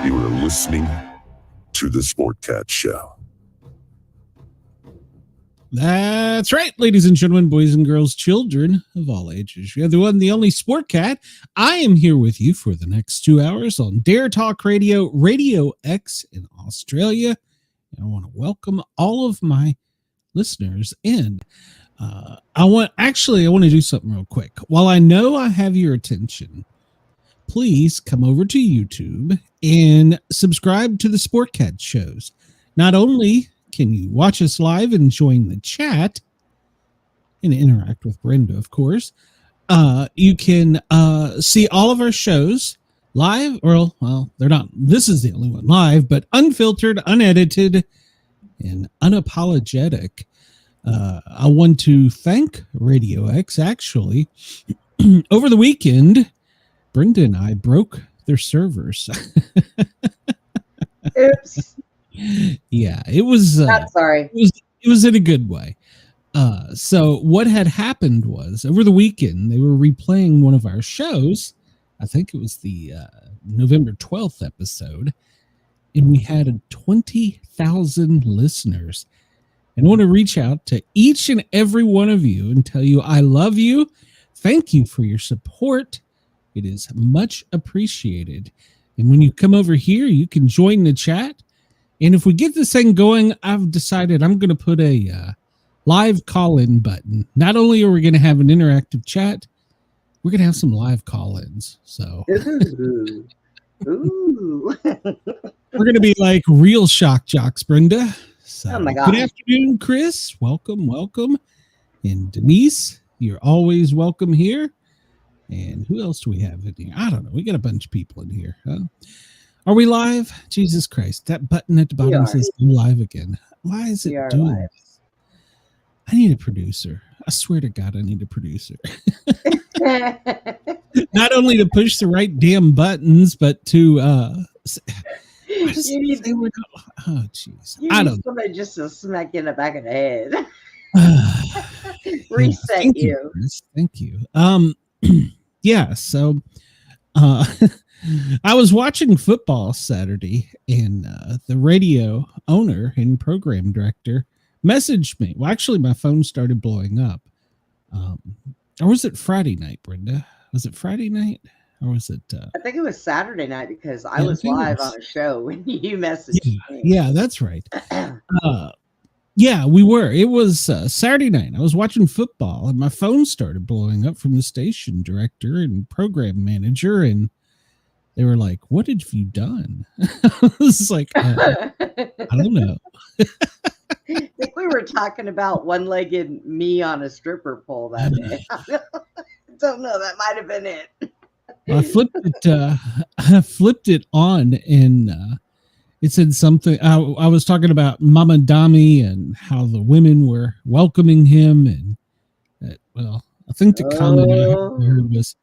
You are listening to the Sportcat Show. That's right, ladies and gentlemen, boys and girls, children of all ages. You're the one, the only Sportcat. I am here with you for the next 2 hours on Dare Talk Radio, Radio X in Australia. And I want to welcome all of my listeners in. I want to do something real quick. While I know I have your attention, please come over to YouTube and subscribe to the Sportcat shows. Not only can you watch us live and join the chat and interact with Brenda, of course, you can see all of our shows live, or, well, they're not, this is the only one live, but unfiltered, unedited, and unapologetic. I want to thank Radio X, actually. Over the weekend, Brenda and I broke their servers. Oops. Yeah, it was. Not sorry. It was in a good way. So what had happened was, over the weekend, they were replaying one of our shows. I think it was the November 12th episode, and we had 20,000 listeners. And I want to reach out to each and every one of you and tell you I love you. Thank you for your support. It is much appreciated. And when you come over here, you can join the chat. And if we get this thing going, I've decided I'm going to put a live call-in button. Not only are we going to have an interactive chat, we're going to have some live call-ins. So Ooh. we're going to be like real shock jocks, Brenda. So, oh my God. Good afternoon, Chris. Welcome. And Denise, you're always welcome here. And who else do we have in here? I don't know. We got a bunch of people in here. Huh? Are we live? Jesus Christ. That button at the bottom says I'm live again. Why is it doing this? I need a producer. I swear to God, I need a producer. Not only to push the right damn buttons, but to oh jeez. You need somebody just to smack you in the back of the head. Reset Thank you. Chris. Thank you. Yeah, so I was watching football Saturday, and the radio owner and program director messaged me. Well, actually, my phone started blowing up. Or was it Friday night, Brenda? Was it Friday night? Or was it? I think it was Saturday night because I was live on a show when you messaged me. Yeah, that's right. Yeah, we were. It was Saturday night. I was watching football, and my phone started blowing up from the station director and program manager, and they were like, "What have you done?" I was like, "I don't know." I think we were talking about one-legged me on a stripper pole that day. I don't know. That might have been it. I flipped it on, and it said something. I was talking about Mama Dami and how the women were welcoming him, and well, I think the comment I heard was,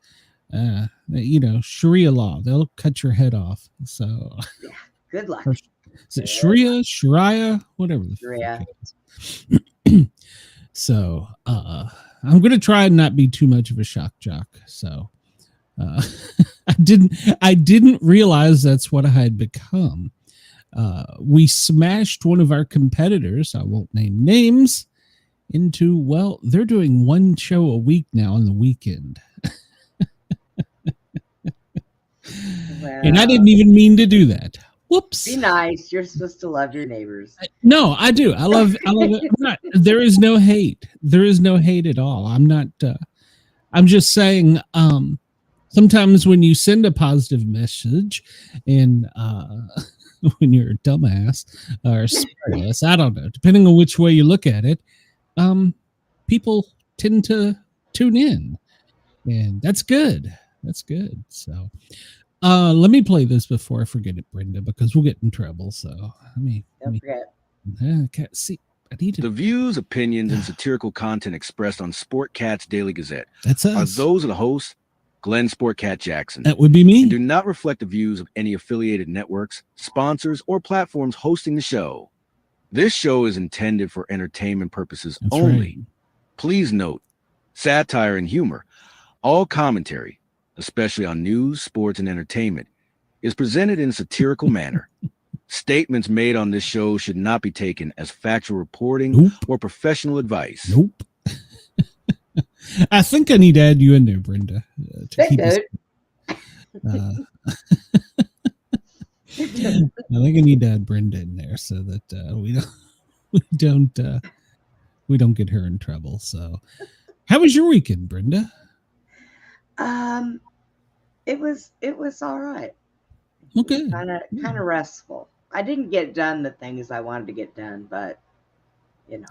Sharia law, they'll cut your head off. So, yeah, good luck. Is it Sharia, whatever the Sharia. So, I'm going to try and not be too much of a shock jock. So, I didn't realize that's what I had become. We smashed one of our competitors, I won't name names, into, well, they're doing one show a week now on the weekend. Well, and I didn't even mean to do that. Whoops. Be nice. You're supposed to love your neighbors. No, I do. I love it. There is no hate. There is no hate at all. I'm not, I'm just saying, sometimes when you send a positive message and, when you're a dumbass or smartass, I don't know, depending on which way you look at it, people tend to tune in, and that's good. That's good. So, let me play this before I forget it, Brenda, because we'll get in trouble. So, don't forget. Can't see. I need to. The views, opinions, and satirical content expressed on Sportcat's Daily Gazette That's us. are those of the host, Glenn Sportcat Jackson. That would be me. And do not reflect the views of any affiliated networks, sponsors, or platforms hosting the show. This show is intended for entertainment purposes only. Right. Please note, satire and humor, all commentary, especially on news, sports, and entertainment, is presented in a satirical manner. Statements made on this show should not be taken as factual reporting or professional advice. Nope. I think I need to add you in there, Brenda. To keep us, I think I need to add Brenda in there so that we don't get her in trouble. So, how was your weekend, Brenda? It was all right. Okay. Kind of restful. I didn't get done the things I wanted to get done, but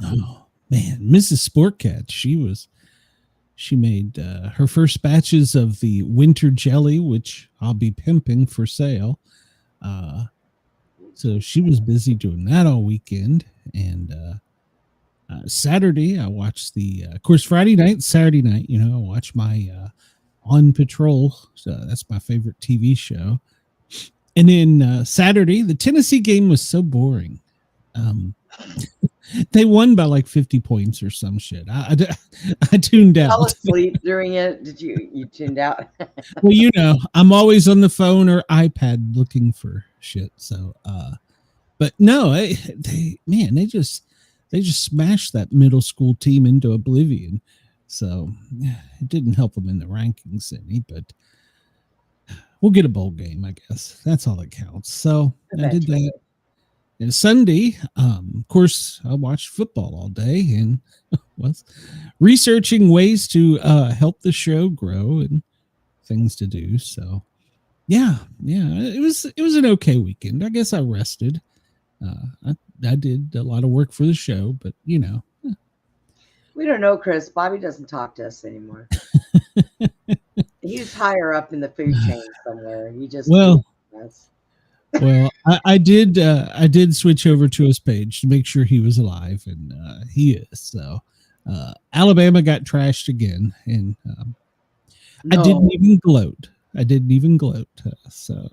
Oh man, Mrs. Sportcat, she made her first batches of the winter jelly, which I'll be pimping for sale. So she was busy doing that all weekend. And Saturday, I watched of course, Friday night, Saturday night, I watch my On Patrol. So that's my favorite TV show. And then Saturday, the Tennessee game was so boring. They won by like 50 points or some shit. I tuned out. Fell asleep during it. Did you tuned out? Well, I'm always on the phone or iPad looking for shit. So, but no, they just smashed that middle school team into oblivion. So it didn't help them in the rankings any, but we'll get a bowl game, I guess. That's all that counts. So I did that. And Sunday, of course, I watched football all day and was researching ways to help the show grow and things to do. So, yeah, it was an okay weekend. I guess I rested. I did a lot of work for the show, but We don't know, Chris. Bobby doesn't talk to us anymore. He's higher up in the food chain somewhere. He just Well, I did switch over to his page to make sure he was alive, and he is. So Alabama got trashed again, and I didn't even gloat. So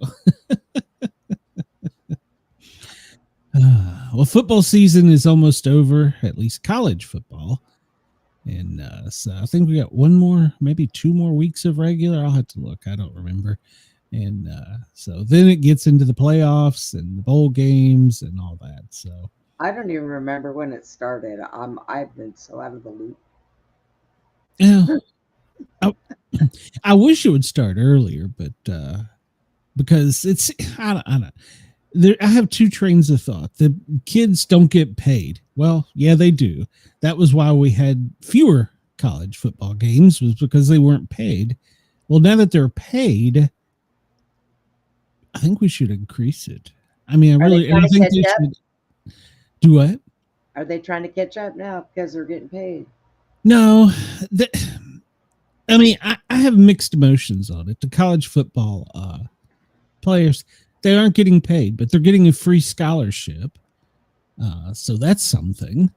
well, football season is almost over, at least college football. And so I think we got maybe 2 more weeks of regular. I'll have to look. I don't remember. And so then it gets into the playoffs and the bowl games and all that. So I don't even remember when it started. I've been so out of the loop. Yeah, I wish it would start earlier, but because it's I don't. I have 2 trains of thought. The kids don't get paid. Well, yeah, they do. That was why we had fewer college football games, was because they weren't paid. Well, now that they're paid, I think we should increase it. I mean, I think they should do what? Are they trying to catch up now because they're getting paid? No, I have mixed emotions on it. The college football players, they aren't getting paid, but they're getting a free scholarship. So that's something.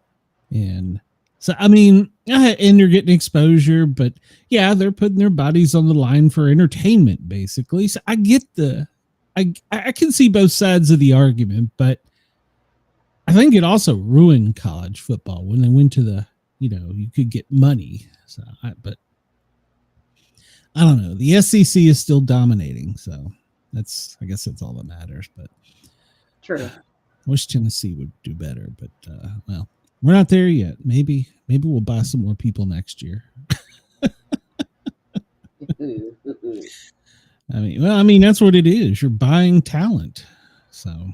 And so, and they're getting exposure, but yeah, they're putting their bodies on the line for entertainment, basically. So I get I can see both sides of the argument, but I think it also ruined college football when they went to you could get money. So, but I don't know. The SEC is still dominating, so I guess that's all that matters. But true. I wish Tennessee would do better, but well, we're not there yet. Maybe we'll buy some more people next year. I mean, that's what it is. You're buying talent. So,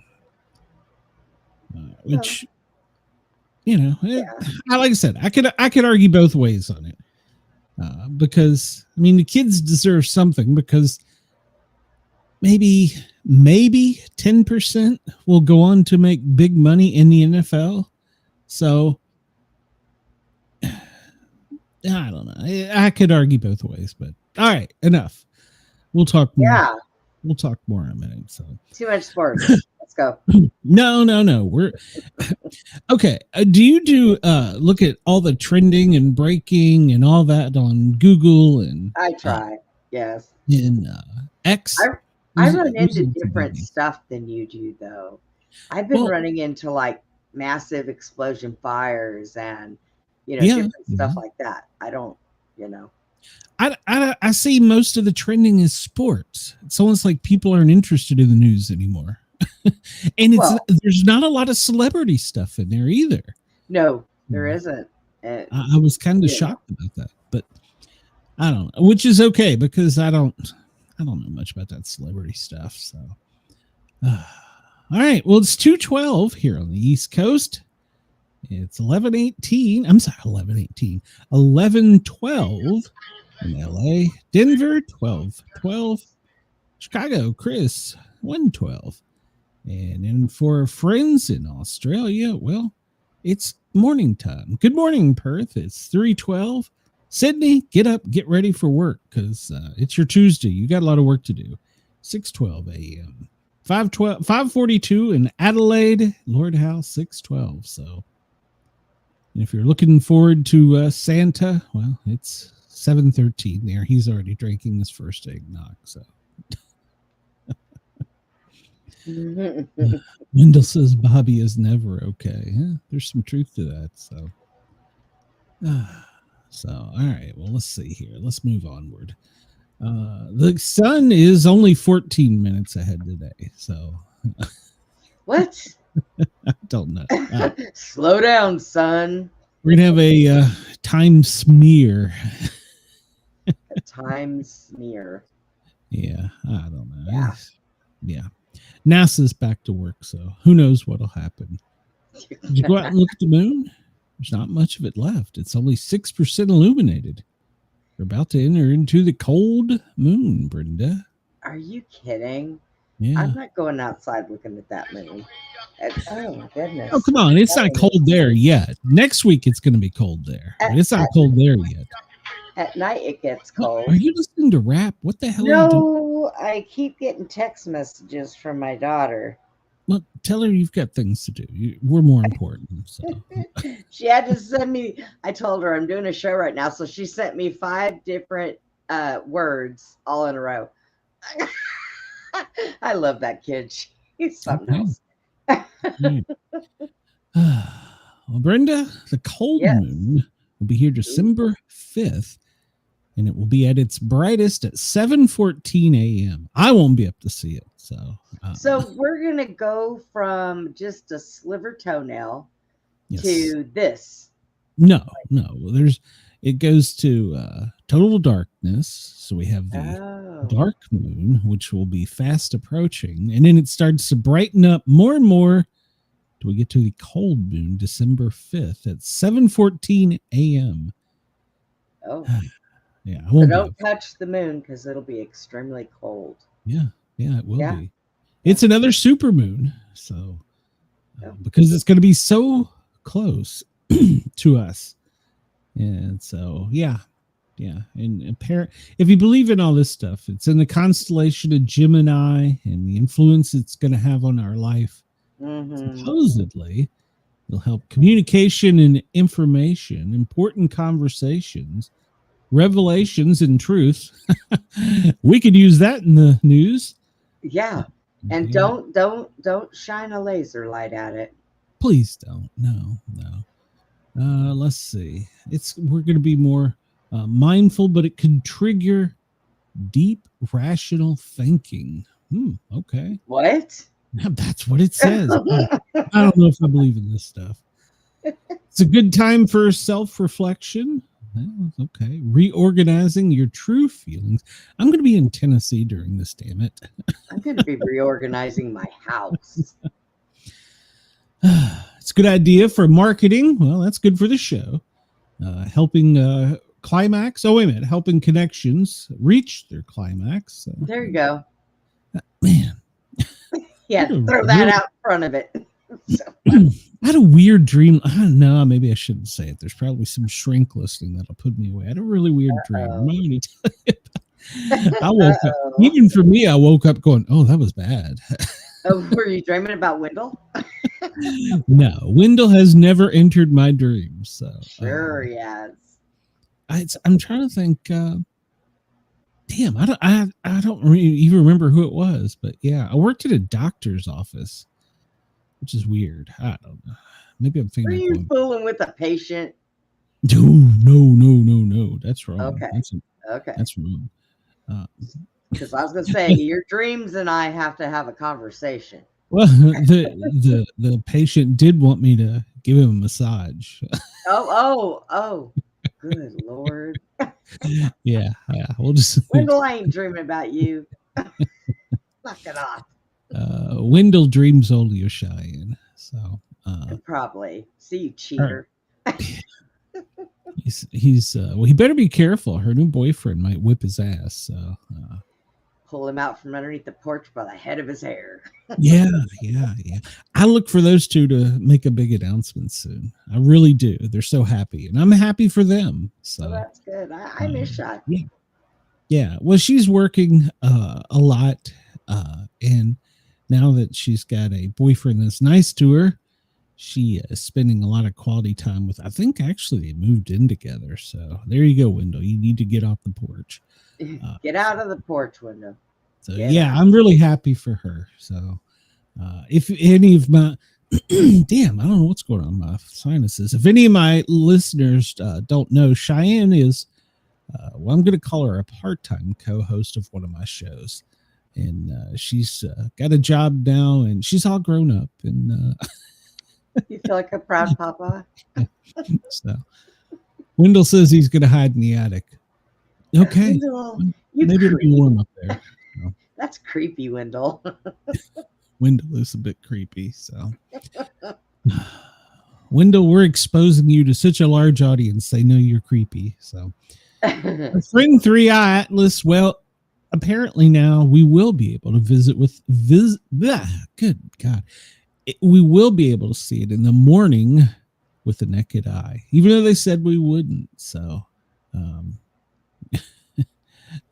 which, like I said, I could argue both ways on it. Because, the kids deserve something, because maybe 10% will go on to make big money in the NFL. So, I don't know. I could argue both ways, but all right, enough. We'll talk more. Yeah. We'll talk more in a minute. So too much sports. Let's go. No. We're okay. Do you look at all the trending and breaking and all that on Google? And I try. Yes. In X. I run into different stuff than you do, though. I've been running into like massive explosion fires and different stuff like that. I don't. I see most of the trending is sports. It's almost like people aren't interested in the news anymore. And there's not a lot of celebrity stuff in there either. No, there isn't. I was kind of shocked about that, but I don't know, which is okay because I don't know much about that celebrity stuff. So, all right. Well, it's 2:12 here on the East Coast. It's 11:18. I'm sorry, 11:18. 11:12 in LA. Denver, 12:12. Chicago, Chris, 1:12. And then for our friends in Australia, well, it's morning time. Good morning, Perth. It's 3:12. Sydney, get up, get ready for work because it's your Tuesday. You got a lot of work to do. 6:12 a.m. 5:42 in Adelaide, Lord House, 6:12. So if you're looking forward to Santa, well, it's 7:13 there. He's already drinking his first eggnog. So Wendell says Bobby is never okay. There's some truth to that. So, all right. Well, let's see here. Let's move onward. The sun is only 14 minutes ahead today. So, what? I don't know. Slow down, son. We're gonna have a time smear. A time smear. Yeah, I don't know. Yeah. Yeah. NASA's back to work, so who knows what'll happen. Did you go out and look at the moon? There's not much of it left. It's only 6% illuminated. We're about to enter into the cold moon, Brenda. Are you kidding? Yeah. I'm not going outside looking at that moon. Oh, my goodness. Oh, come on. It's not cold there yet. Next week, it's going to be cold there. But it's not cold there yet. At night, it gets cold. Are you listening to rap? What the hell are you doing? No, I keep getting text messages from my daughter. Well, tell her you've got things to do. We're more important. So. She had to send me, I told her I'm doing a show right now. So she sent me 5 different words all in a row. I love that kid. She's something else. Well, Brenda, the cold moon will be here December 5th, and it will be at its brightest at 7:14 a.m. I won't be up to see it. So we're going to go from just a sliver toenail to this. No. It goes to total darkness. So we have the dark moon, which will be fast approaching. And then it starts to brighten up more and more till we get to the cold moon, December 5th at 7:14 a.m. Oh. Yeah. So don't touch the moon because it'll be extremely cold. Yeah, it will be. It's another super moon. So because it's going to be so close to us. And so, yeah. And if you believe in all this stuff, it's in the constellation of Gemini and the influence it's going to have on our life. Mm-hmm. Supposedly, it'll help communication and information, important conversations, revelations, and truth. We could use that in the news. Yeah. And don't shine a laser light at it. Please don't. No. Let's see. We're going to be more mindful, but it can trigger deep rational thinking. Okay. What? That's what it says. I don't know if I believe in this stuff. It's a good time for self-reflection. Well, okay. Reorganizing your true feelings. I'm going to be in Tennessee during this, damn it. I'm going to be reorganizing my house. It's a good idea for marketing. Well, that's good for the show. Helping climax. Oh, wait a minute. Helping connections reach their climax. There you go. Man. Yeah, throw that out in front of it. I had a weird dream. I don't know. Maybe I shouldn't say it. There's probably some shrink listening that'll put me away. I had a really weird dream. I'm not going to tell you. I woke up. Even for me, I woke up going, "Oh, that was bad." Were you dreaming about Wendell? No, Wendell has never entered my dreams. So sure, he has. I'm trying to think. Damn, I don't even remember who it was, but yeah, I worked at a doctor's office, which is weird. I don't know. Maybe I'm thinking. Were you fooling with a patient? No. That's wrong. Okay. Okay. That's wrong. Because I was going to say, your dreams and I have to have a conversation. Well, the patient did want me to give him a massage. Oh, good Lord. Yeah. We'll just Wendell, I ain't dreaming about you. Knock it off. Wendell dreams only of Cheyenne. So Probably. See, you cheater. he's well, he better be careful. Her new boyfriend might whip his ass. So pull him out from underneath the porch by the head of his hair. yeah. I look for those two to make a big announcement soon. I really do. They're so happy, and I'm happy for them. So well, that's good. I miss Shy. Yeah. Well, she's working a lot, and now that she's got a boyfriend that's nice to her, she is spending a lot of quality time with. I think actually they moved in together. So there you go, Wendell. You need to get off the porch. Get out of the porch window. So I'm really happy for her. So if any of my damn, I don't know what's going on with my sinuses. If any of my listeners don't know, Cheyenne is well, I'm going to call her a part-time co-host of one of my shows, and she's got a job now, and she's all grown up. And you feel like a proud papa. So Wendell says he's going to hide in the attic. Okay. Wendell, maybe it'll be warm up there. So. That's creepy, Wendell. Wendell is a bit creepy. So, Wendell, we're exposing you to such a large audience. They know you're creepy. So, Spring 3i Atlas. Well, apparently now we will be able to visit with good God. We will be able to see it in the morning with the naked eye, even though they said we wouldn't. So,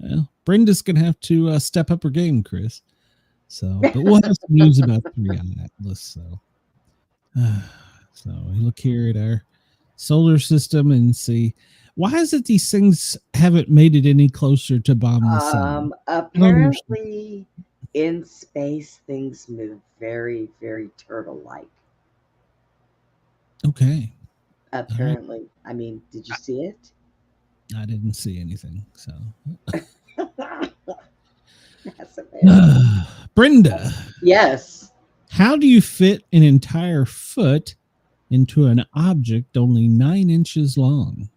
well, Brenda's gonna have to step up her game, Chris. So, but we'll have some news about 3i Atlas. So, so we look here at our solar system and see why is it these things haven't made it any closer to bomb the sun? Apparently, in space, things move very, very turtle-like. Okay. Apparently, right. I mean, did you see it? I didn't see anything. So, that's amazing. Brenda. Yes. How do you fit an entire foot into an object only 9 inches long?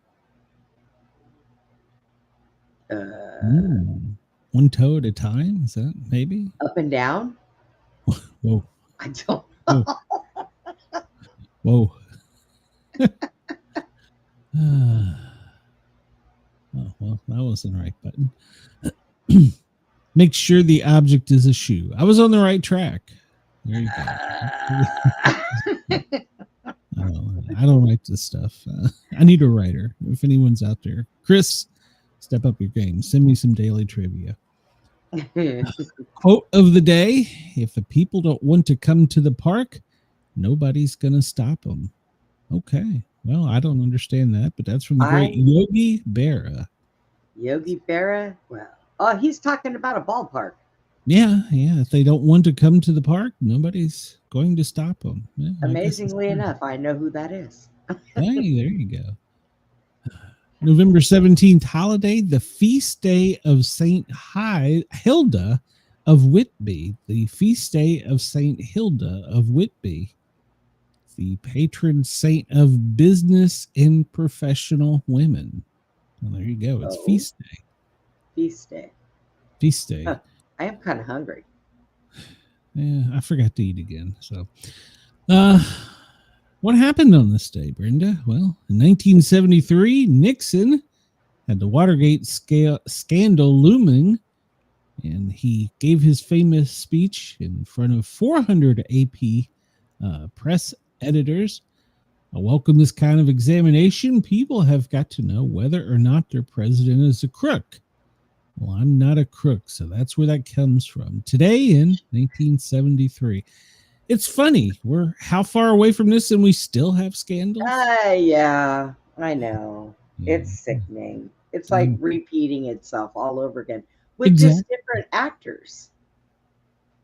One toe at a time? Is that maybe? Up and down? Whoa. I don't know. Whoa. Oh, well, that wasn't the right button. Make sure the object is a shoe. I was on the right track. There you go. I don't write this stuff. I need a writer. If anyone's out there, Chris, step up your game. Send me some daily trivia. Quote of the day: if the people don't want to come to the park, nobody's going to stop them. Okay. Well, I don't understand that, but that's from the great Yogi Berra. Yogi Berra? Well, he's talking about a ballpark. Yeah. If they don't want to come to the park, nobody's going to stop them. Yeah, amazingly enough, I know who that is. Hey, there you go. November 17th holiday, the feast day of Saint Hilda of Whitby. The feast day of Saint Hilda of Whitby. The patron saint of business and professional women. Well, there you go. It's feast day. Feast day. Feast day. I am kind of hungry. Yeah, I forgot to eat again. So, what happened on this day, Brenda? Well, in 1973, Nixon had the Watergate scandal looming, and he gave his famous speech in front of 400 AP press editors. I welcome this kind of examination. People have got to know whether or not their president is a crook. Well, I'm not a crook, so that's where that comes from. Today in 1973. It's funny. We're how far away from this and we still have scandals? Yeah, I know. Yeah. It's sickening. It's like repeating itself all over again with just different actors.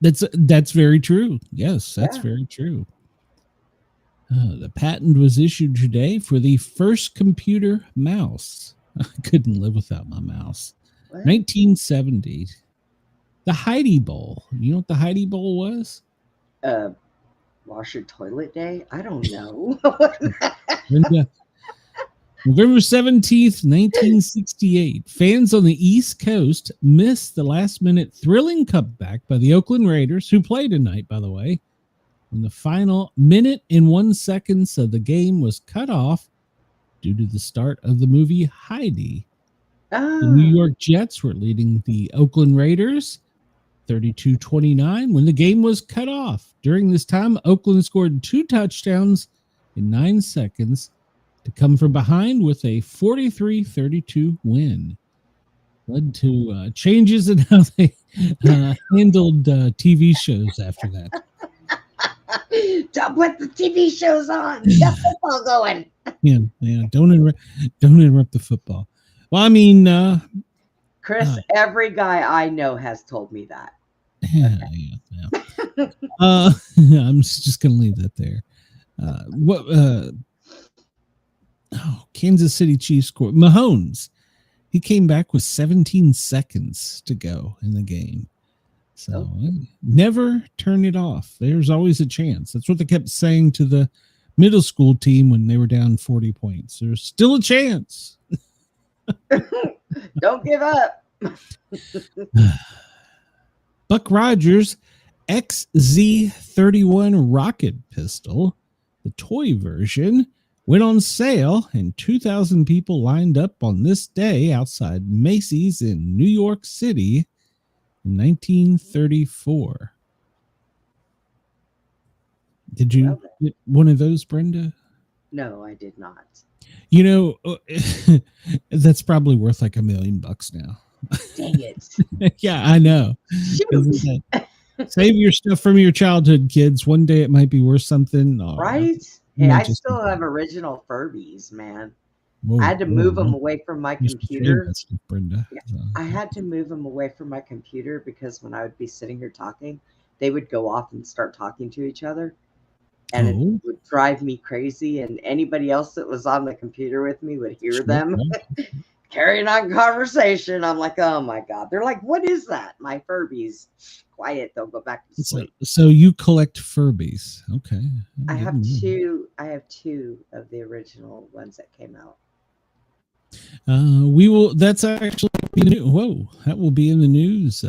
That's very true. Yes, that's very true. The patent was issued today for the first computer mouse. I couldn't live without my mouse. What? 1970. The Heidi Bowl. You know what the Heidi Bowl was? Wash your toilet day? I don't know. Brenda, November 17th, 1968. Fans on the East Coast missed the last-minute thrilling comeback by the Oakland Raiders, who play tonight, by the way, when the final minute and 1 seconds of the game was cut off due to the start of the movie Heidi. The New York Jets were leading the Oakland Raiders 32-29 when the game was cut off. During this time, Oakland scored 2 touchdowns in 9 seconds to come from behind with a 43-32 win. Led to changes in how they handled TV shows after that. Don't put the TV shows on. Get football going. Yeah. Don't interrupt the football. Well, I mean, Chris, every guy I know has told me that. Yeah. I'm just gonna leave that there. Kansas City Chiefs scored. Mahomes, he came back with 17 seconds to go in the game. So never turn it off. There's always a chance. That's what they kept saying to the middle school team when they were down 40 points. There's still a chance. Don't give up. Buck Rogers XZ31 rocket pistol, the toy version, went on sale, and 2,000 people lined up on this day outside Macy's in New York City in 1934. Did you get one of those, Brenda? No, I did not. You know, that's probably worth like $1 million now. Dang it. Yeah, I know. Save your stuff from your childhood, kids. One day it might be worth something. Right? Hey, I still have original Furbies, man. I had to move them away from my computer. Brenda. I had to move them away from my computer because when I would be sitting here talking, they would go off and start talking to each other. And it would drive me crazy. And anybody else that was on the computer with me would hear them carrying on conversation. I'm like, oh my God. They're like, what is that? My Furbies. Quiet. They'll go back to sleep. So you collect Furbies. Okay. I have two of the original ones that came out. We will. That's actually that will be in the news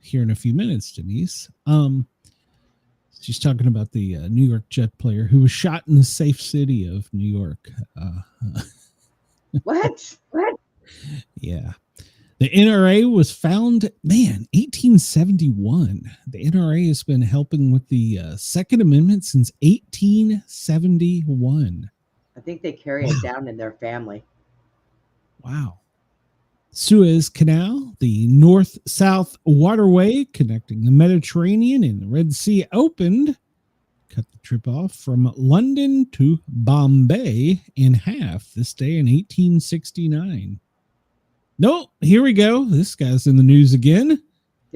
here in a few minutes, Denise. She's talking about the New York Jet player who was shot in the safe city of New York. What? Yeah. The NRA was found, 1871. The NRA has been helping with the Second Amendment since 1871. I think they carry it down in their family. Wow. Suez Canal, the north-south waterway connecting the Mediterranean and the Red Sea, opened. Cut the trip off from London to Bombay in half this day in 1869. No, here we go. This guy's in the news again.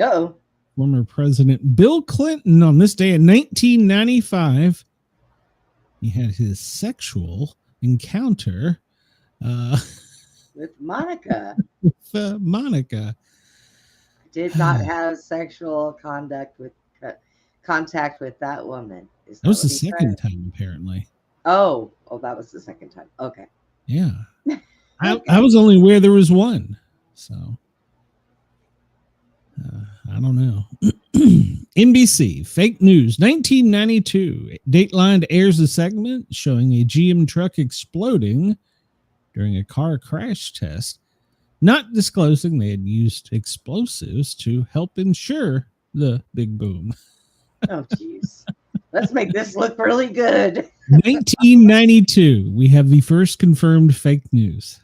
Uh-oh. Former President Bill Clinton on this day in 1995. He had his sexual encounter with Monica. Monica. Did not have sexual contact with that woman. That was the second time, apparently. Oh, that was the second time. Okay. Yeah. I was only aware there was one. So I don't know. NBC, fake news, 1992. Dateline airs a segment showing a GM truck exploding during a car crash test, not disclosing they had used explosives to help ensure the big boom. Oh, jeez. Let's make this look really good. 1992. We have the first confirmed fake news.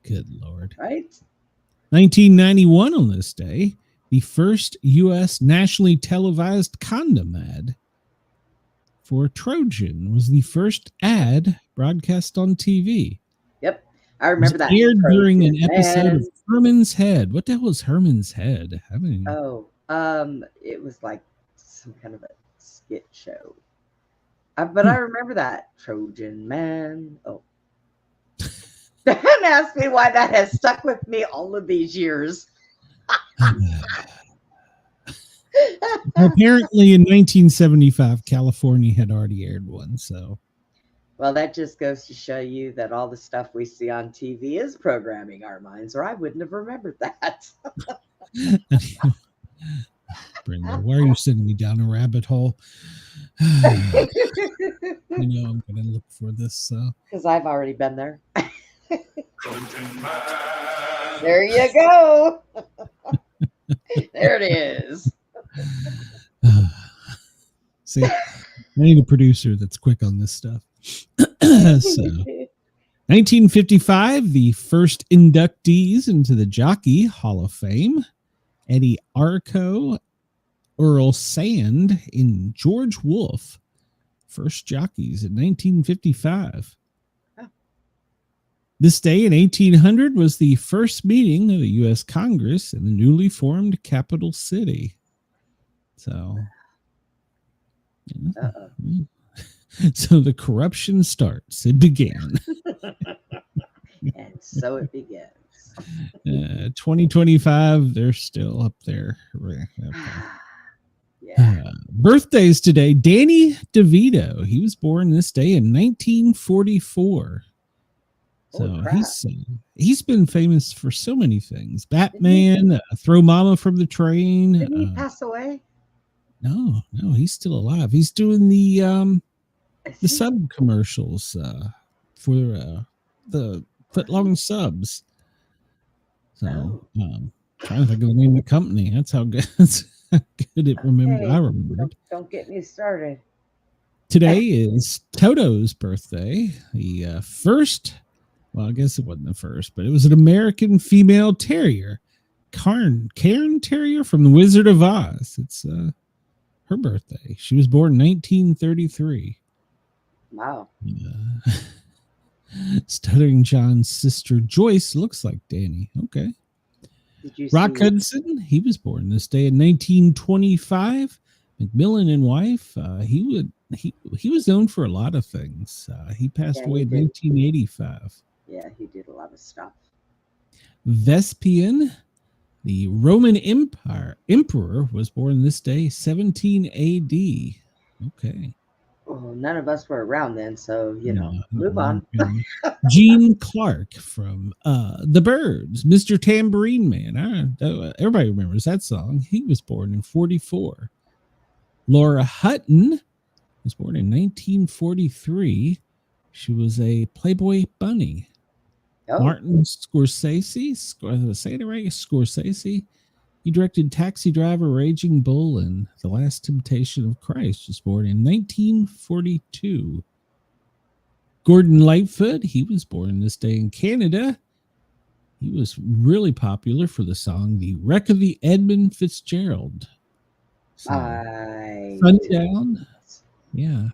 Good Lord. Right? 1991 on this day, the first U.S. nationally televised condom ad for Trojan was the first ad broadcast on TV. Yep. I remember that. Aired during an episode of Herman's Head. What the hell was Herman's Head? It was like some kind of a skit show. But I remember that. Trojan Man. Oh. Don't ask me why that has stuck with me all of these years. Apparently, in 1975, California had already aired one. So, well, that just goes to show you that all the stuff we see on TV is programming our minds, or I wouldn't have remembered that. Brenda, why are you sending me down a rabbit hole? I know I'm going to look for this. So, because I've already been there. There you go. There it is. See, I need a producer that's quick on this stuff. So, 1955, the first inductees into the Jockey Hall of Fame: Eddie Arco, Earl Sand, and George Wolfe. First jockeys in 1955. This day in 1800 was the first meeting of the U.S. Congress in the newly formed capital city. So, so the corruption starts. It began. And so it begins. 2025, they're still up there. Yeah. Birthdays today. Danny DeVito. He was born this day in 1944. So he's been famous for so many things. Batman, Throw Mama from the Train. Didn't he pass away? No, he's still alive. He's doing the sub commercials for the footlong subs. So trying to think of the name of the company. That's how good I remember it. Don't get me started. Today is Toto's birthday. The first. Well, I guess it wasn't the first, but it was an American female terrier, Cairn Terrier from The Wizard of Oz. It's her birthday. She was born in 1933. Wow. Stuttering John's sister Joyce looks like Danny. Okay. Did you Rock Hudson, he was born this day in 1925. Macmillan and wife, he was known for a lot of things. He passed away in 1985. Yeah, he did a lot of stuff. Vespasian, the Roman emperor, was born this day, 17 AD. Okay. Well, none of us were around then, so, move on. Gene Clark from The Byrds, Mr. Tambourine Man. Everybody remembers that song. He was born in 1944. Laura Hutton was born in 1943. She was a Playboy bunny. Oh. Martin Scorsese, say it right, Scorsese. He directed Taxi Driver, Raging Bull, and The Last Temptation of Christ. Was born in 1942. Gordon Lightfoot, he was born this day in Canada. He was really popular for the song The Wreck of the Edmund Fitzgerald. So, Sundown. Yeah.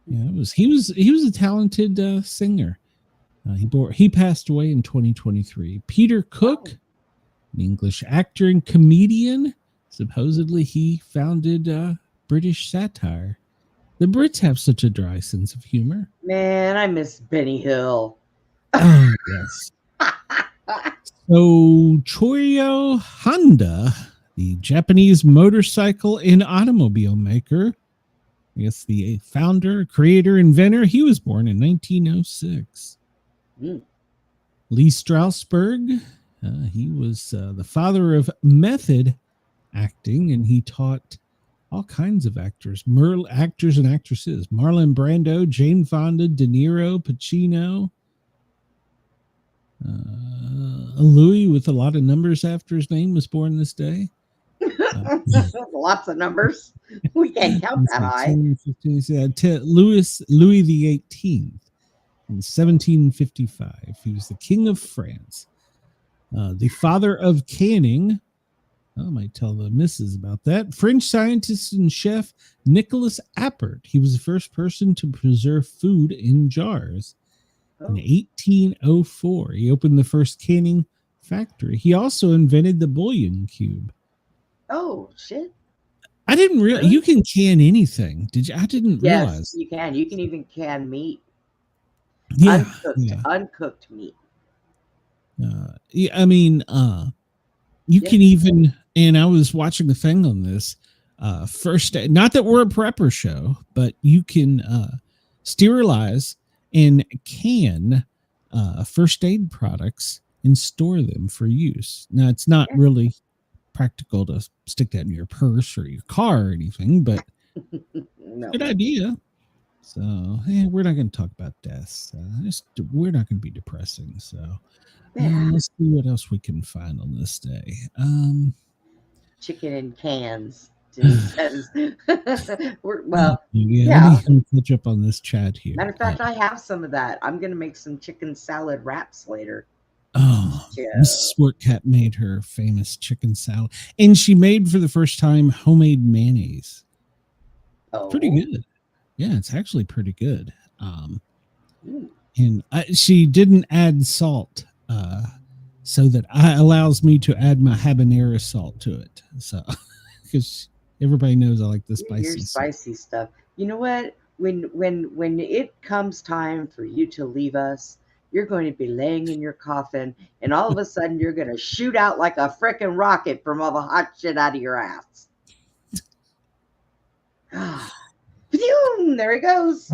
He was a talented singer. He passed away in 2023. Peter Cook, an English actor and comedian. Supposedly he founded British satire. The Brits have such a dry sense of humor. Man, I miss Benny Hill. Oh, yes. So Choyo Honda, the Japanese motorcycle and automobile maker, I guess the founder, creator, inventor, he was born in 1906. Lee Strasberg, he was the father of method acting, and he taught all kinds of actors and actresses. Marlon Brando, Jane Fonda, De Niro, Pacino. Louis, with a lot of numbers after his name, was born this day. Lots of numbers. We can't count that high. Louis the 18th. In 1755, he was the King of France. The father of canning. I might tell the missus about that. French scientist and chef Nicholas Appert. He was the first person to preserve food in jars. In 1804, he opened the first canning factory. He also invented the bouillon cube. Oh, shit. I didn't realize you can can anything. Did you? I didn't realize. Yes, you can. You can even can meat. Yeah, Uncooked meat. Yeah, I mean, you can even, and I was watching the thing on this, first, not that we're a prepper show, but you can sterilize and can first aid products and store them for use. Now, it's not really practical to stick that in your purse or your car or anything, but No. good idea. So, we're not going to talk about deaths. We're not going to be depressing. So, let's see what else we can find on this day. Chicken in cans. Says, well, let me catch up on this chat here. Matter of fact, I have some of that. I'm going to make some chicken salad wraps later. Oh, Mrs. Sportcat made her famous chicken salad, and she made for the first time homemade mayonnaise. Oh, pretty good. Yeah, it's actually pretty good. And she didn't add salt, so that allows me to add my habanero salt to it. So, because everybody knows I like the spicy stuff. You know what? When it comes time for you to leave us, you're going to be laying in your coffin, and all of a sudden you're going to shoot out like a frickin' rocket from all the hot shit out of your ass. There he goes.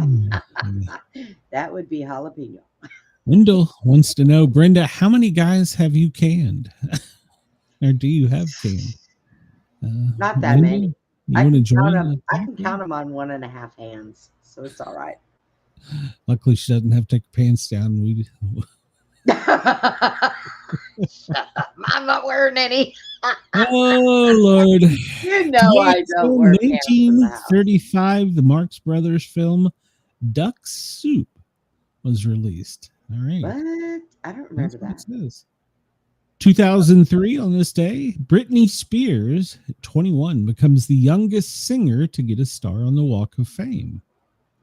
That would be jalapeno. Wendell wants to know, Brenda, how many guys have you canned? Or do you have canned? Not that many. I can count them on 1.5 hands, so it's all right. Luckily, she doesn't have to take her pants down. I'm not wearing any. Oh, Lord. You know I don't wear pants in the house. 1935, the Marx Brothers film Duck Soup was released. All right. What? I don't remember that. It says. 2003, on this day, Britney Spears, 21, becomes the youngest singer to get a star on the Walk of Fame.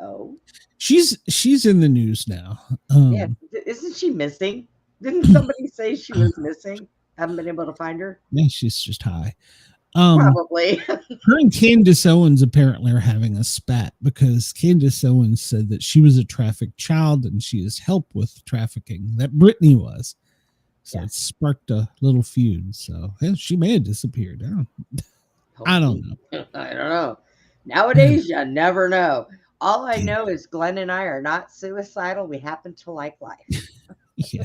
Oh. She's in the news now. Yeah. Isn't she missing? Didn't somebody say she was missing? Haven't been able to find her? Yeah, she's just high. Probably. Her and Candace Owens apparently are having a spat because Candace Owens said that she was a trafficked child and she has helped with trafficking, that Britney was. So it sparked a little feud. So she may have disappeared. I don't know. I don't know. Nowadays, you never know. All I know is Glenn and I are not suicidal. We happen to like life. Yeah.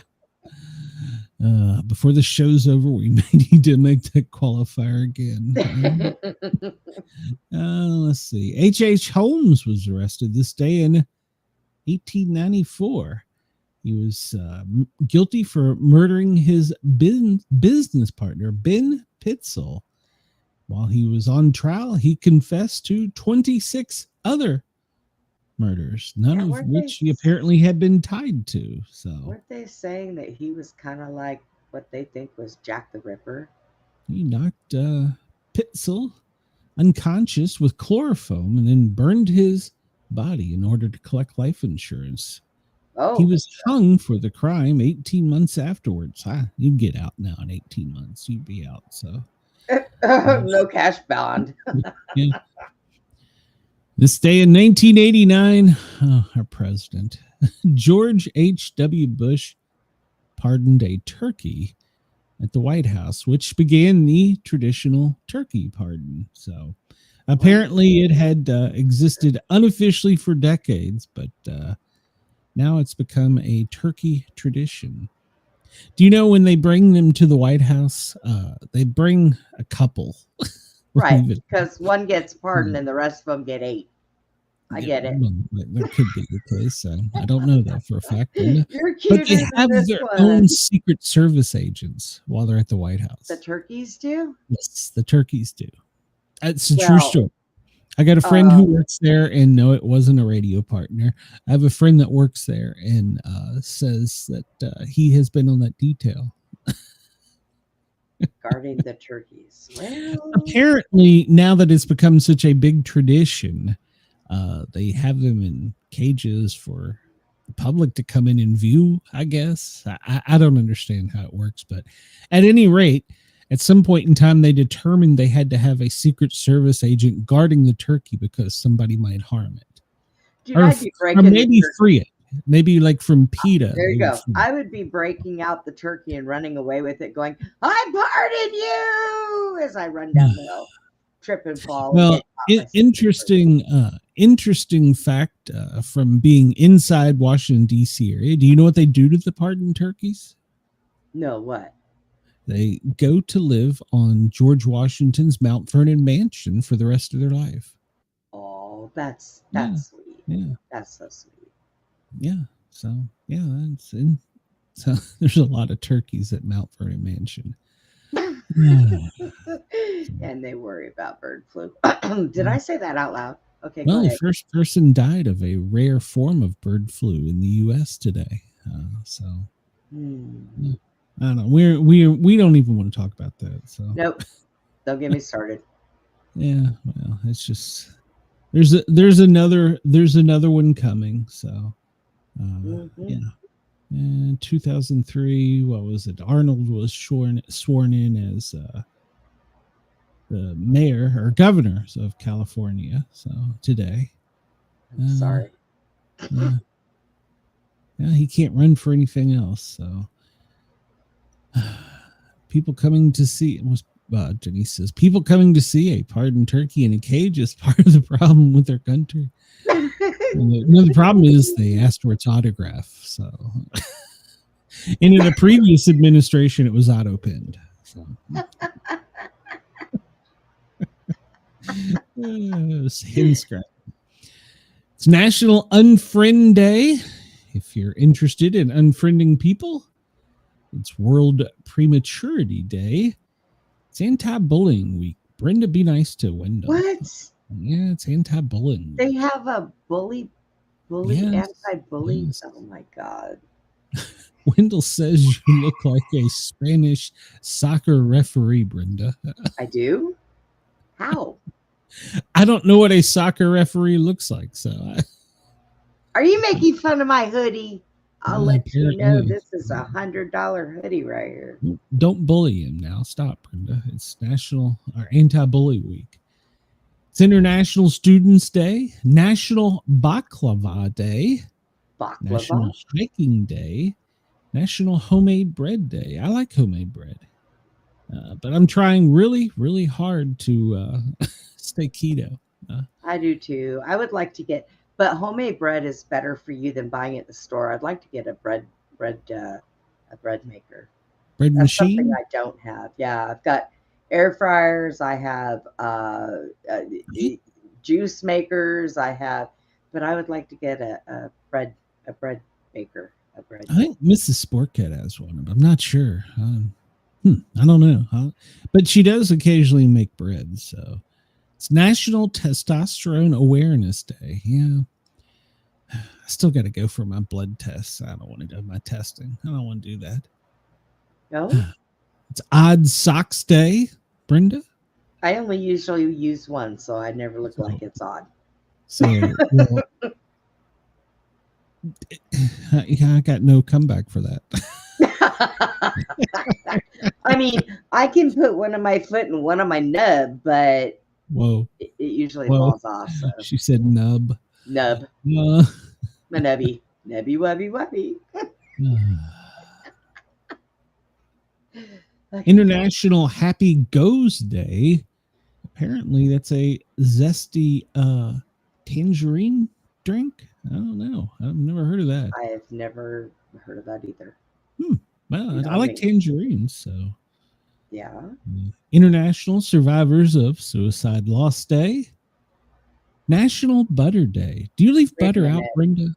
Before the show's over, we may need to make that qualifier again. Let's see. H.H. Holmes was arrested this day in 1894. He was guilty for murdering his business partner, Ben Pitzel. While he was on trial, he confessed to 26 other murders, none of which he apparently had been tied to. So, weren't they saying that he was kind of like what they think was Jack the Ripper? He knocked Pitzel unconscious with chloroform and then burned his body in order to collect life insurance. He was hung for the crime 18 months afterwards. You'd get out now in 18 months. You'd be out. So no cash bond. Yeah. This day in 1989, our president, George H.W. Bush, pardoned a turkey at the White House, which began the traditional turkey pardon. So apparently it had existed unofficially for decades, but now it's become a turkey tradition. Do you know when they bring them to the White House, they bring a couple? Right, because one gets pardoned and the rest of them get 8. I get it. That could be the case. I don't know that for a fact. You're cuter but they have their own Secret Service agents while they're at the White House. The turkeys do? Yes, the turkeys do. It's a true story. I got a friend who works there, and no, it wasn't a radio partner. I have a friend that works there and says that he has been on that detail. Guarding the turkeys. Well, apparently, now that it's become such a big tradition, they have them in cages for the public to come in and view, I guess. I don't understand how it works, but at any rate, at some point in time, they determined they had to have a Secret Service agent guarding the turkey because somebody might harm it. Dude, or maybe free it. Maybe like from PETA. There you go. I would be breaking out the turkey and running away with it, going, "I pardon you!" as I run down the hill, trip and fall. Well, interesting fact from being inside Washington D.C. area. Do you know what they do to the pardoned turkeys? No, what? They go to live on George Washington's Mount Vernon mansion for the rest of their life. Oh, that's sweet. Yeah, that's so sweet. Yeah. So yeah, that's in. So there's a lot of turkeys at Mount Vernon Mansion. And they worry about bird flu. Did I say that out loud? Okay. Well, the first person died of a rare form of bird flu in the U.S. today. Yeah. I don't know. We don't even want to talk about that. So nope. Don't get me started. Yeah. Well, it's just there's another one coming. So yeah. In 2003, what was it? Arnold was sworn in as the mayor or governor of California. So today, I'm sorry. Yeah, he can't run for anything else. So people coming to see Denise says people coming to see a pardoned turkey in a cage is part of the problem with their country. The problem is they asked for its autograph. So, and in a previous administration, it was auto-pinned. So, hand scratch. It's National Unfriend Day. If you're interested in unfriending people, it's World Prematurity Day. It's Anti-Bullying Week. Brenda, be nice to Wendell. What? Yeah, it's anti-bullying. They have a bully, yes, anti-bully. Yes. Oh my God. Wendell says you look like a Spanish soccer referee, Brenda. I do? How? I don't know what a soccer referee looks like. So, are you making fun of my hoodie? I'll let you know apparently. this is $100 hoodie right here. Don't bully him now. Stop, Brenda. It's National or Anti-Bully Week. It's International Students Day, National Baklava Day, National Hiking Day, National Homemade Bread Day. I like homemade bread, but I'm trying really, really hard to stay keto. I do too. I would like to get, but homemade bread is better for you than buying at the store. I'd like to get a bread maker. Bread That's machine? something I don't have. Yeah, I've got air fryers. I have juice makers. But I would like to get a bread maker. I think Mrs. Sportcat has one, but I'm not sure. I don't know. But she does occasionally make bread. So it's National Testosterone Awareness Day. Yeah. I still got to go for my blood tests. I don't want to do my testing. I don't want to do that. No? It's Odd Socks Day, Brenda. I only usually use one, so I never look like it's odd. So, well, I got no comeback for that. I mean, I can put one on my foot and one on my nub, but whoa, it usually falls off. So. She said nub. My nubby. Nubby wubby wubby. International Happy Goes Day. Apparently, that's a zesty tangerine drink. I don't know. I've never heard of that. I have never heard of that either. Well, I like tangerines, so. Yeah. International Survivors of Suicide Loss Day. National Butter Day. Do you leave butter out, Brenda?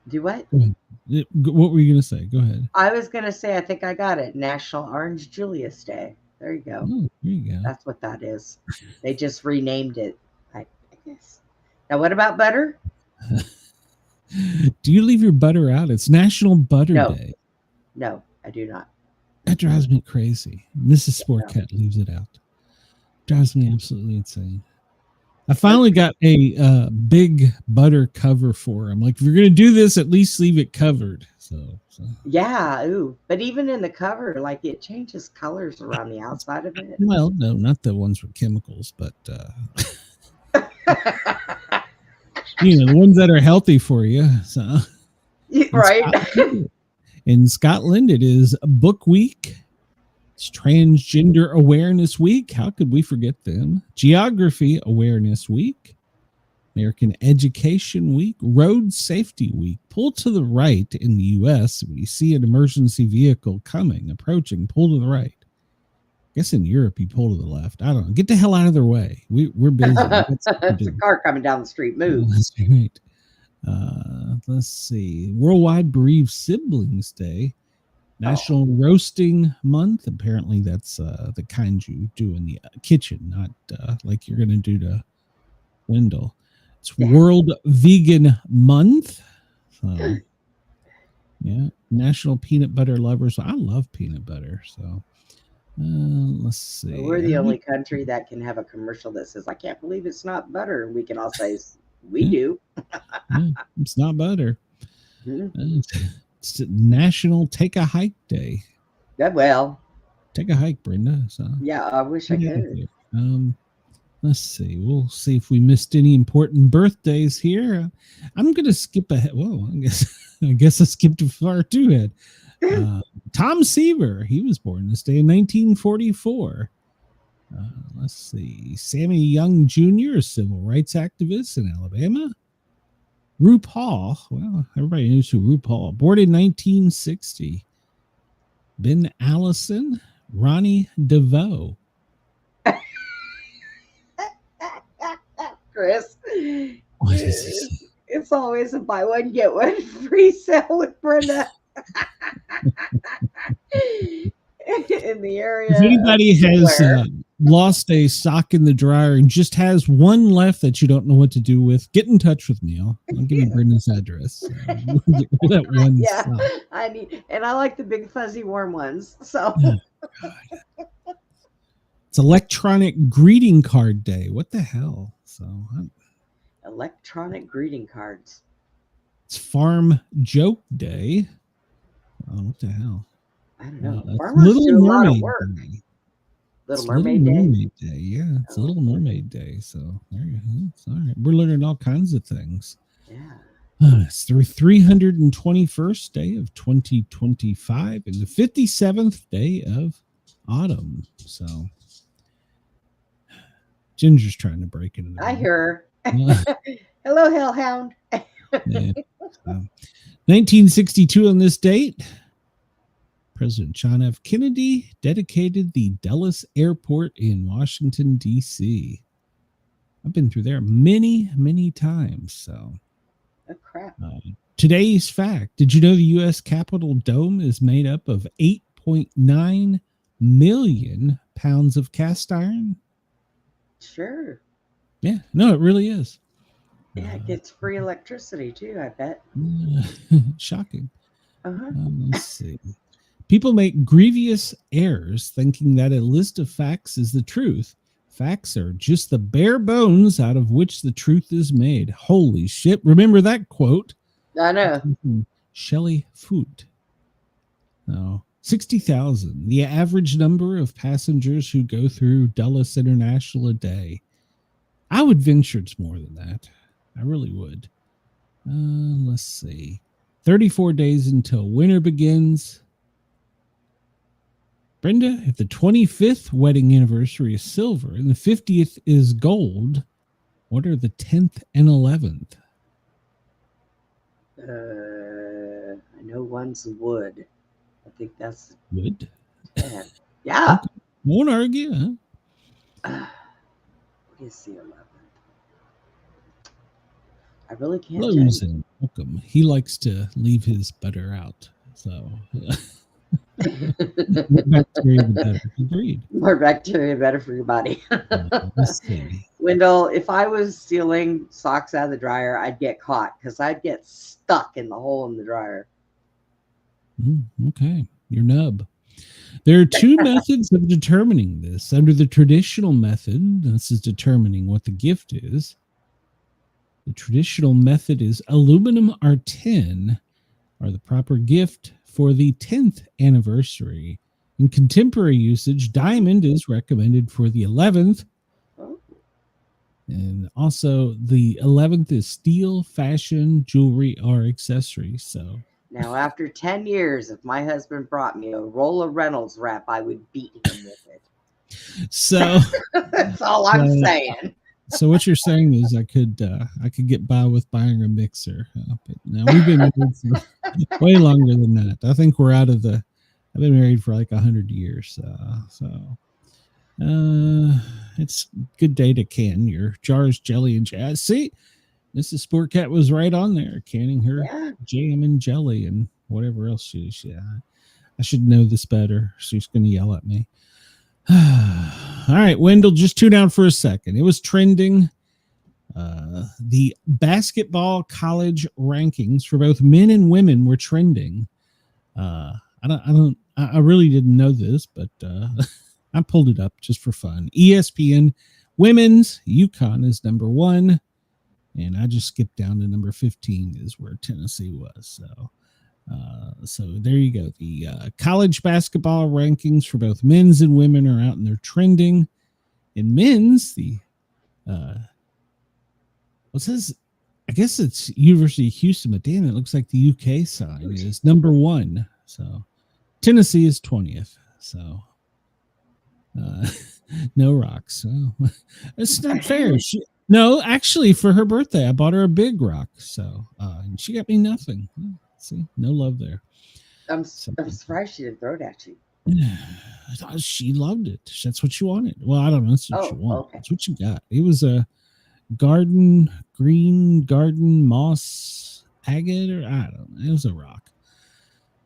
Do what? What were you going to say? Go ahead. I was going to say, I think I got it. National Orange Julius Day. There you go. Oh, there you go. That's what that is. They just renamed it, I guess. Now, what about butter? Do you leave your butter out? It's National Butter Day. No, I do not. That drives me crazy. Mrs. Sportcat leaves it out. Drives me absolutely insane. I finally got a big butter cover for him. Like, if you're going to do this, at least leave it covered. So. Yeah, but even in the cover, like, it changes colors around the outside of it. Well, no, not the ones with chemicals, but the ones that are healthy for you. So Right. In Scotland, it is Book Week. It's Transgender Awareness Week. How could we forget them? Geography Awareness Week. American Education Week. Road Safety Week. Pull to the right in the U.S. when you see an emergency vehicle coming, approaching, pull to the right. I guess in Europe, you pull to the left. I don't know. Get the hell out of their way. We're busy. It's a car coming down the street. Move. That's right. Let's see. Worldwide Bereaved Siblings Day. National Roasting Month. Apparently, that's the kind you do in the kitchen, not like you're going to do to Wendell. It's World Vegan Month. So, yeah. National Peanut Butter Lovers. I love peanut butter. So, let's see. We're the only country that can have a commercial that says, "I can't believe it's not butter." And we can all say, "We do." Yeah, it's not butter. Mm-hmm. It's National Take a Hike Day. Yeah, well, Take a hike, Brenda. So yeah, I wish I could. Let's see. We'll see if we missed any important birthdays here. I'm gonna skip ahead. Whoa, I guess I skipped far too ahead. Tom Seaver, he was born this day in 1944. Let's see. Sammy Young Jr., a civil rights activist in Alabama. RuPaul, well, everybody knows who RuPaul, born in 1960. Ben Allison, Ronnie DeVoe. Chris, What is this? it's always a buy one get one free sale with Brenda. In the area. If anybody has lost a sock in the dryer and just has one left that you don't know what to do with, get in touch with me. I'll give you Brenda's address. That one sock. I need, and I like the big fuzzy warm ones. So it's Electronic Greeting Card Day. What the hell? Electronic greeting cards. It's Farm Joke Day. Oh, what the hell? I don't know. Little do a lot of Mermaid work. Day. Little Mermaid Day. Yeah, it's Little Mermaid Day. So there you go. It's all right. We're learning all kinds of things. Yeah. It's the 321st day of 2025 and the 57th day of autumn. So Ginger's trying to break it. I hear her. Hello, Hellhound. Yeah. 1962 on this date, President John F. Kennedy dedicated the Dulles Airport in Washington, D.C. I've been through there many, many times. So, oh, crap. Today's fact. Did you know the U.S. Capitol Dome is made up of 8.9 million pounds of cast iron? Sure. Yeah, no, it really is. Yeah, it gets free electricity too, I bet. Shocking. Uh-huh. Let's see. People make grievous errors thinking that a list of facts is the truth. Facts are just the bare bones out of which the truth is made. Holy shit. Remember that quote? I know. Shelley Foote. No. 60,000, the average number of passengers who go through Dulles International a day. I would venture it's more than that. I really would. Let's see. 34 days until winter begins. Brenda, if the 25th wedding anniversary is silver and the 50th is gold, what are the 10th and 11th? I know one's wood. I think that's wood. Yeah. Okay. Won't argue, huh? What is the 11th? I really can't. Lowe's and welcome. He likes to leave his butter out. So more bacteria the better. Agreed. More bacteria better for your body. Let's see. Wendell, if I was stealing socks out of the dryer, I'd get caught because I'd get stuck in the hole in the dryer. Okay. Your nub. There are two methods of determining this. Under the traditional method, this is determining what the gift is. The traditional method is aluminum or tin are the proper gift for the 10th anniversary. In contemporary usage, diamond is recommended for the 11th. Oh. Yeah, And also the 11th is steel, fashion, jewelry, or accessories. So now, after 10 years, if my husband brought me a roll of Reynolds wrap, I would beat him with it. So that's all I'm saying. So what you're saying is I could get by with buying a mixer. But now we've been married for way longer than that. I think we're out of the. I've been married for like 100 years. It's a good day to can your jars, jelly, and jazz. See, Mrs. Sportcat was right on there, canning her jam and jelly and whatever else she's. Yeah, I should know this better. She's going to yell at me. All right, Wendell, just tune out for a second. It was trending. The basketball college rankings for both men and women were trending. I really didn't know this, but I pulled it up just for fun. ESPN women's UConn is number 1, and I just skipped down to number 15 is where Tennessee was. So there you go. The college basketball rankings for both men's and women are out and they're trending. In men's, the what's this? I guess it's University of Houston, but damn, it looks like the UK side is number 1. So Tennessee is 20th. So no rocks. So it's not fair. No, actually, for her birthday, I bought her a big rock. So and she got me nothing. See, no love there. I'm surprised she didn't throw it at you. She loved it. That's what she wanted. Well, I don't know. That's what you want. Okay. That's what you got. It was a green garden moss agate, or I don't know. It was a rock.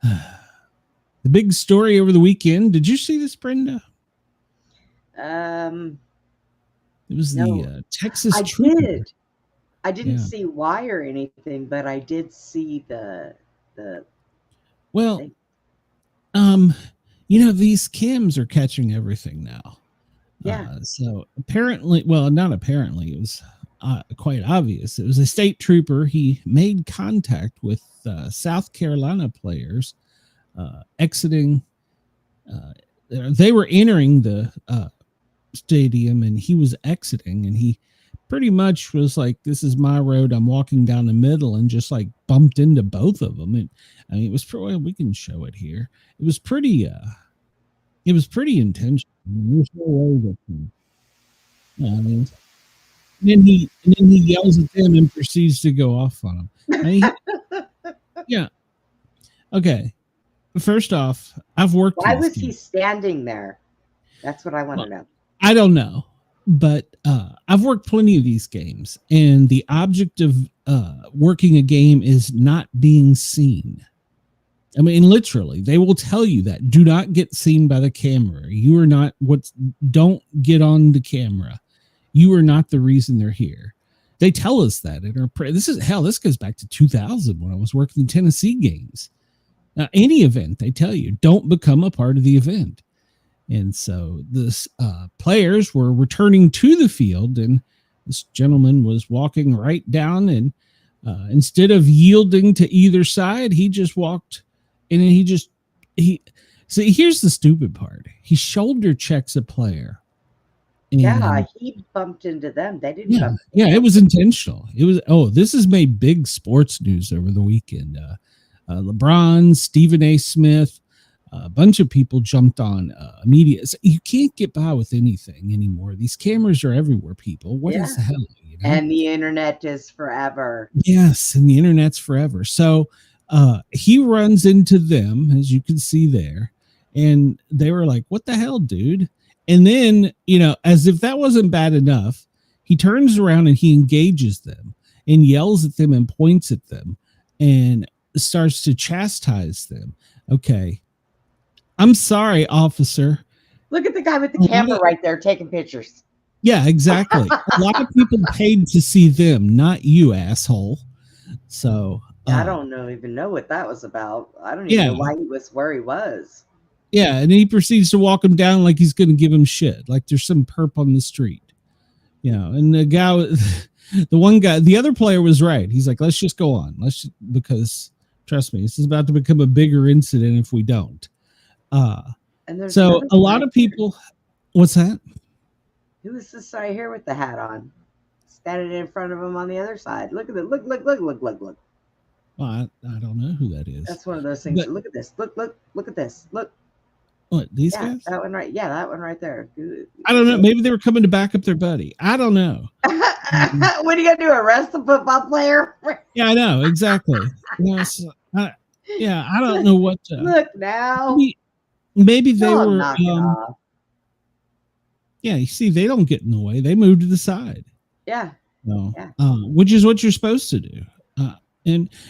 The big story over the weekend. Did you see this, Brenda? It was the Texas. I trooper. did. I didn't see why or anything, but I did see the. Well, thing. These cams are catching everything now. Yeah. So apparently, well, not apparently, it was quite obvious. It was a state trooper. He made contact with South Carolina players exiting. They were entering the stadium, and he was exiting, and he pretty much was like, "This is my road. I'm walking down the middle," and just like bumped into both of them. And I mean, it was pretty. We can show it here. It was pretty. It was pretty intentional. There's no way that. And then he yells at them and proceeds to go off on them. Yeah. Okay. First off, I've worked. Why was he standing there? That's what I want to know. I don't know, but I've worked plenty of these games, and the object of working a game is not being seen. I mean, literally, they will tell you that. Do not get seen by the camera. You are not don't get on the camera. You are not the reason they're here. They tell us that in our this goes back to 2000 when I was working in Tennessee games. Now, any event, they tell you, don't become a part of the event. And so the players were returning to the field, and this gentleman was walking right down, and instead of yielding to either side, he just walked, and then see, here's the stupid part. He shoulder checks a player. Yeah, he bumped into them. They didn't bump into him. It was intentional. It was, this has made big sports news over the weekend. LeBron, Stephen A. Smith, a bunch of people jumped on media. So you can't get by with anything anymore. These cameras are everywhere, people. What is the hell? And the internet is forever. Yes, and the internet's forever. So he runs into them, as you can see there, and they were like, "What the hell, dude?" And then, as if that wasn't bad enough, he turns around and he engages them and yells at them and points at them and starts to chastise them. Okay. I'm sorry, officer. Look at the guy with the camera right there taking pictures. Yeah, exactly. A lot of people paid to see them, not you, asshole. So I don't even know what that was about. I don't even know why he was where he was. Yeah, and he proceeds to walk him down like he's going to give him shit, like there's some perp on the street. And the guy, the other player was right. He's like, let's just go on. Because trust me, this is about to become a bigger incident if we don't. And so a lot of people, what's that? Who is this guy here with the hat on? standing in front of him on the other side. Look at it. Look. Well, I don't know who that is. That's one of those things. But, look at this. Look at this. Look. What, these guys? That one right. Yeah, that one right there. I don't know. Maybe they were coming to back up their buddy. I don't know. What are you gonna do? Arrest the football player? Yeah, I know exactly. I don't know what. Look now. Maybe they were. Yeah, you see, they don't get in the way. They move to the side. Yeah. No. Yeah. Which is what you're supposed to do.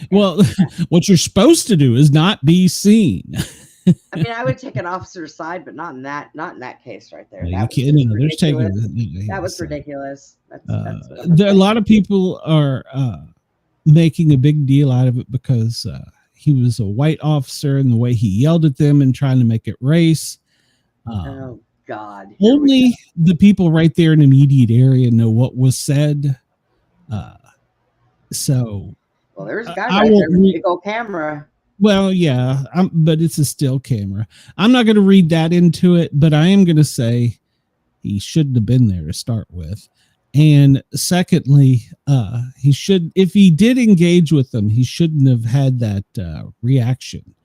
What you're supposed to do is not be seen. I mean, I would take an officer's side, but not in that case right there. No, That was ridiculous. A lot of people are making a big deal out of it because he was a white officer and the way he yelled at them and trying to make it race. Oh God! Only the people right there in the immediate area know what was said. Well, there's a guy right there with a big old camera. Well, yeah, but it's a still camera. I'm not going to read that into it, but I am going to say he shouldn't have been there to start with. And secondly, he should, if he did engage with them, he shouldn't have had that reaction.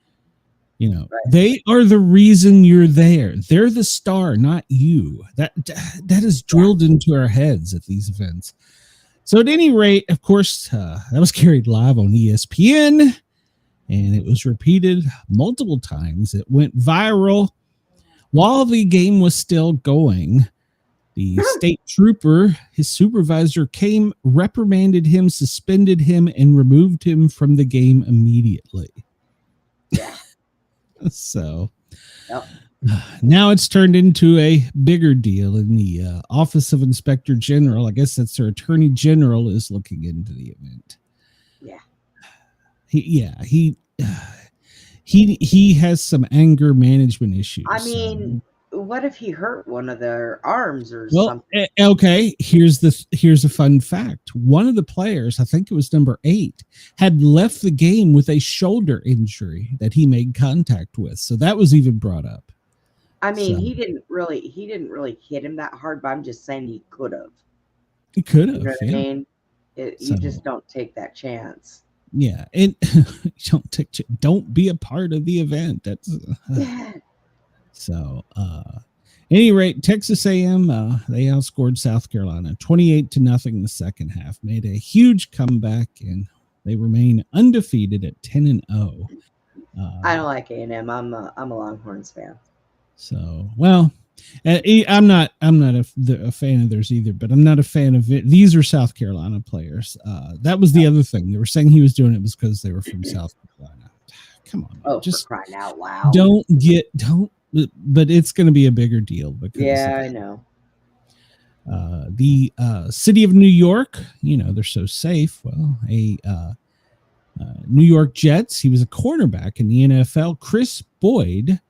You know, right. They are the reason you're there. They're the star, not you. That is drilled into our heads at these events. So at any rate, of course, that was carried live on ESPN. And it was repeated multiple times. It went viral while the game was still going. The state trooper, his supervisor, came, reprimanded him, suspended him, and removed him from the game immediately. Yeah. So now it's turned into a bigger deal in the Office of Inspector General. I guess that's their Attorney General is looking into the event. Yeah. He has some anger management issues. I mean, what if he hurt one of their arms or something? Okay, here's a fun fact. One of the players, I think it was number 8, had left the game with a shoulder injury that he made contact with. So that was even brought up. I mean, he didn't really hit him that hard, but I'm just saying he could have. He could have. You know what I mean? You just don't take that chance. Yeah, and don't be a part of the event. That's so. Any rate, Texas A&M they outscored South Carolina 28-0 in the second half. Made a huge comeback, and they remain undefeated at 10-0. I don't like A&M. I'm a Longhorns fan. So I'm not a fan of theirs either, but I'm not a fan of it. These are South Carolina players. That was the other thing. They were saying he was doing it because they were from South Carolina. Come on. Oh, just for crying out loud. But it's going to be a bigger deal. Because I know. The city of New York, they're so safe. Well, New York Jets, he was a cornerback in the NFL. Chris Boyd,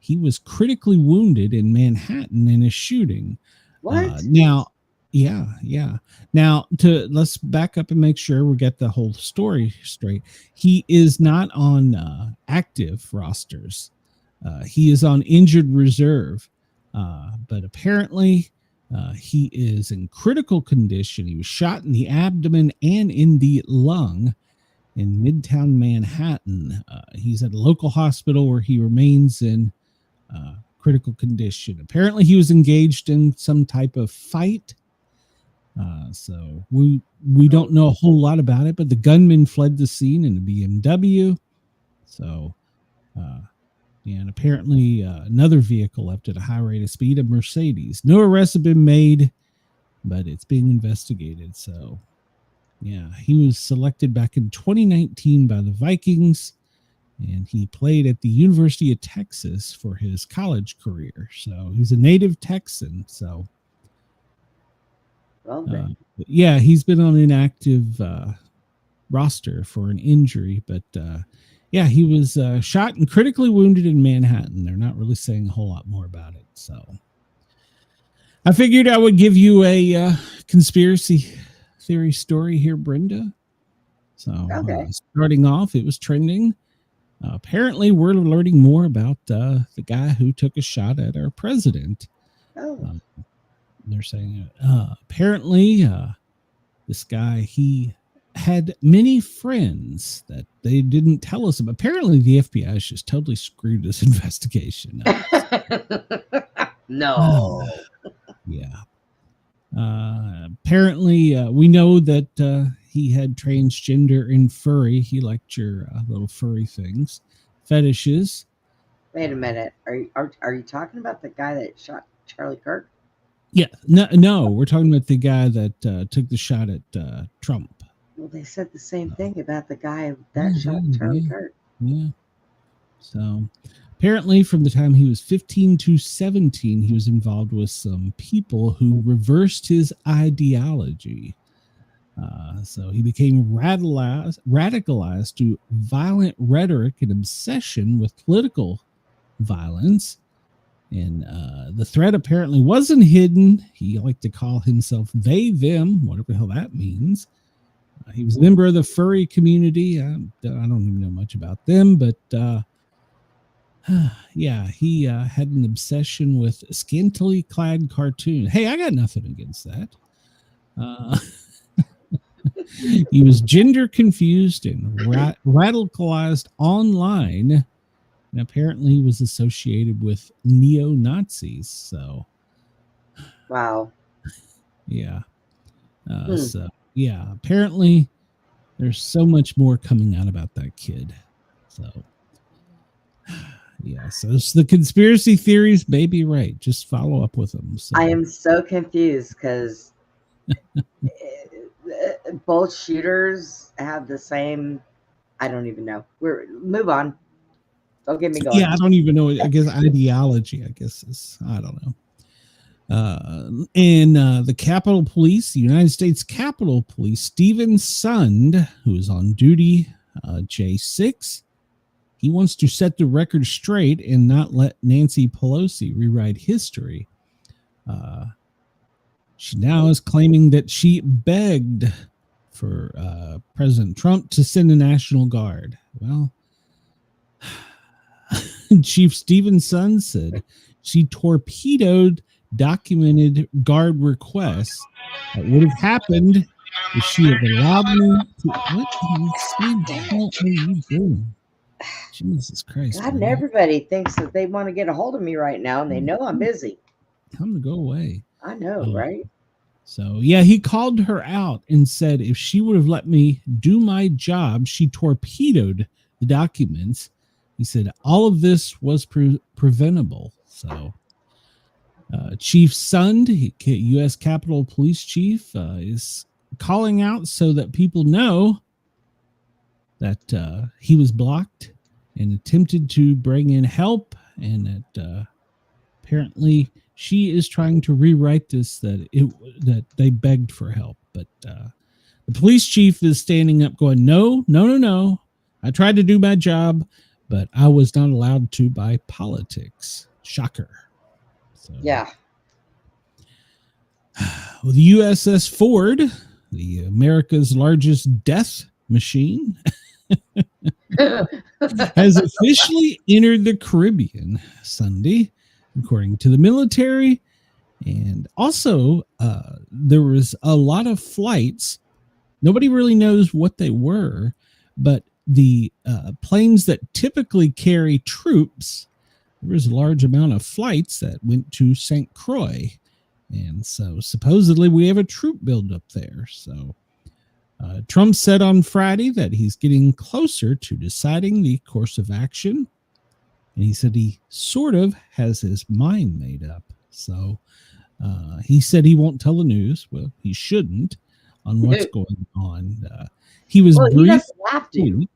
he was critically wounded in Manhattan in a shooting. What? Now, Now, let's back up and make sure we get the whole story straight. He is not on active rosters. He is on injured reserve. But apparently, he is in critical condition. He was shot in the abdomen and in the lung in Midtown Manhattan. He's at a local hospital where he remains in critical condition. Apparently he was engaged in some type of fight. So we don't know a whole lot about it, but the gunman fled the scene in a BMW. So, and apparently another vehicle left at a high rate of speed, a Mercedes. No arrests have been made, but it's being investigated. So, yeah, he was selected back in 2019 by the Vikings. And he played at the University of Texas for his college career. So he's a native Texan. So, yeah, he's been on an active roster for an injury. But, yeah, he was shot and critically wounded in Manhattan. They're not really saying a whole lot more about it. So I figured I would give you a conspiracy theory story here, Brenda. So starting off, it was trending. Apparently, we're learning more about the guy who took a shot at our president. They're saying apparently this guy, he had many friends that they didn't tell us about. Apparently, the FBI has just totally screwed this investigation up. No. Yeah. Apparently, we know that he had transgender and furry. He liked your little furry things, fetishes. Wait a minute. Are you talking about the guy that shot Charlie Kirk? Yeah. No, we're talking about the guy that took the shot at Trump. Well, they said the same thing about the guy that shot Charlie Kirk. Yeah. So apparently from the time he was 15 to 17, he was involved with some people who reversed his ideology. So he became radicalized to violent rhetoric and obsession with political violence. And the threat apparently wasn't hidden. He liked to call himself they, them, whatever the hell that means. He was a member of the furry community. I don't even know much about them, but yeah, he had an obsession with scantily clad cartoons. Hey, I got nothing against that. He was gender confused and radicalized online, and apparently he was associated with neo-Nazis. So, wow. Yeah. So, yeah, apparently there's so much more coming out about that kid. So, yeah, so the conspiracy theories may be right. Just follow up with them. So. I am so confused because both shooters have the same. I don't even know. Move on. Don't get me going. Yeah, I don't even know. I guess ideology. I guess is I don't know. And the Capitol Police, the United States Capitol Police, Stephen Sund, who is on duty, J6, he wants to set the record straight and not let Nancy Pelosi rewrite history. She now is claiming that she begged for President Trump to send a National Guard. Well, Chief Stephen Sund said she torpedoed documented guard requests that would have happened if she had allowed me to. What the hell are you doing? Jesus Christ. God, and everybody thinks that they want to get a hold of me right now, and they know I'm busy. Time to go away. I know, right? So, yeah, he called her out and said if she would have let me do my job, she torpedoed the documents. He said all of this was preventable. So, Chief Sund, U.S. Capitol Police Chief, is calling out so that people know that he was blocked and attempted to bring in help, and that apparently she is trying to rewrite this, that they begged for help. But the police chief is standing up going, no. I tried to do my job, but I was not allowed to by politics. Shocker. So, yeah. Well, the USS Ford, the America's largest death machine, has officially entered the Caribbean Sunday, according to the military. And also, there was a lot of flights. Nobody really knows what they were, but the planes that typically carry troops, there was a large amount of flights that went to St. Croix. And so supposedly we have a troop buildup there. So Trump said on Friday that he's getting closer to deciding the course of action. And he said he sort of has his mind made up. So he said he won't tell the news. Well, he shouldn't on what's going on. He was briefed. He doesn't have to.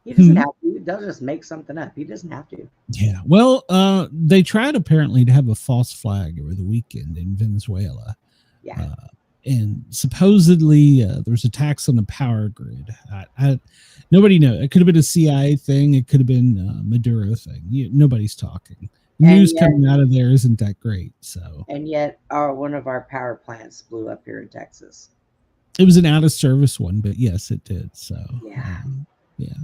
He doesn't have to. They'll just make something up. He doesn't have to. Yeah. Well, they tried apparently to have a false flag over the weekend in Venezuela. Yeah. And supposedly there was attacks on the power grid. Nobody knows. It could have been a CIA thing. It could have been a Maduro thing. Nobody's talking. News coming out of there isn't that great. So. And yet, one of our power plants blew up here in Texas. It was an out of service one, but yes, it did. So. Yeah. Yeah.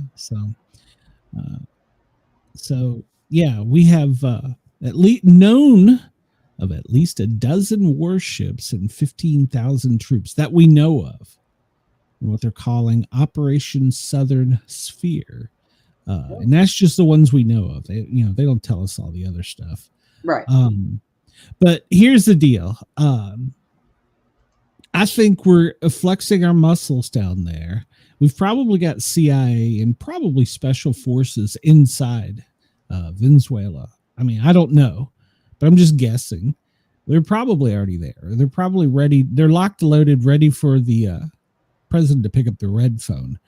So yeah, we have at least known of at least a dozen warships and 15,000 troops that we know of. what they're calling Operation Southern Sphere. And that's just the ones we know of. They don't tell us all the other stuff. Right. But here's the deal. I think we're flexing our muscles down there. We've probably got CIA and probably special forces inside Venezuela. I mean, I don't know, but I'm just guessing. They're probably already there. They're probably ready. They're locked, loaded, ready for the president to pick up the red phone.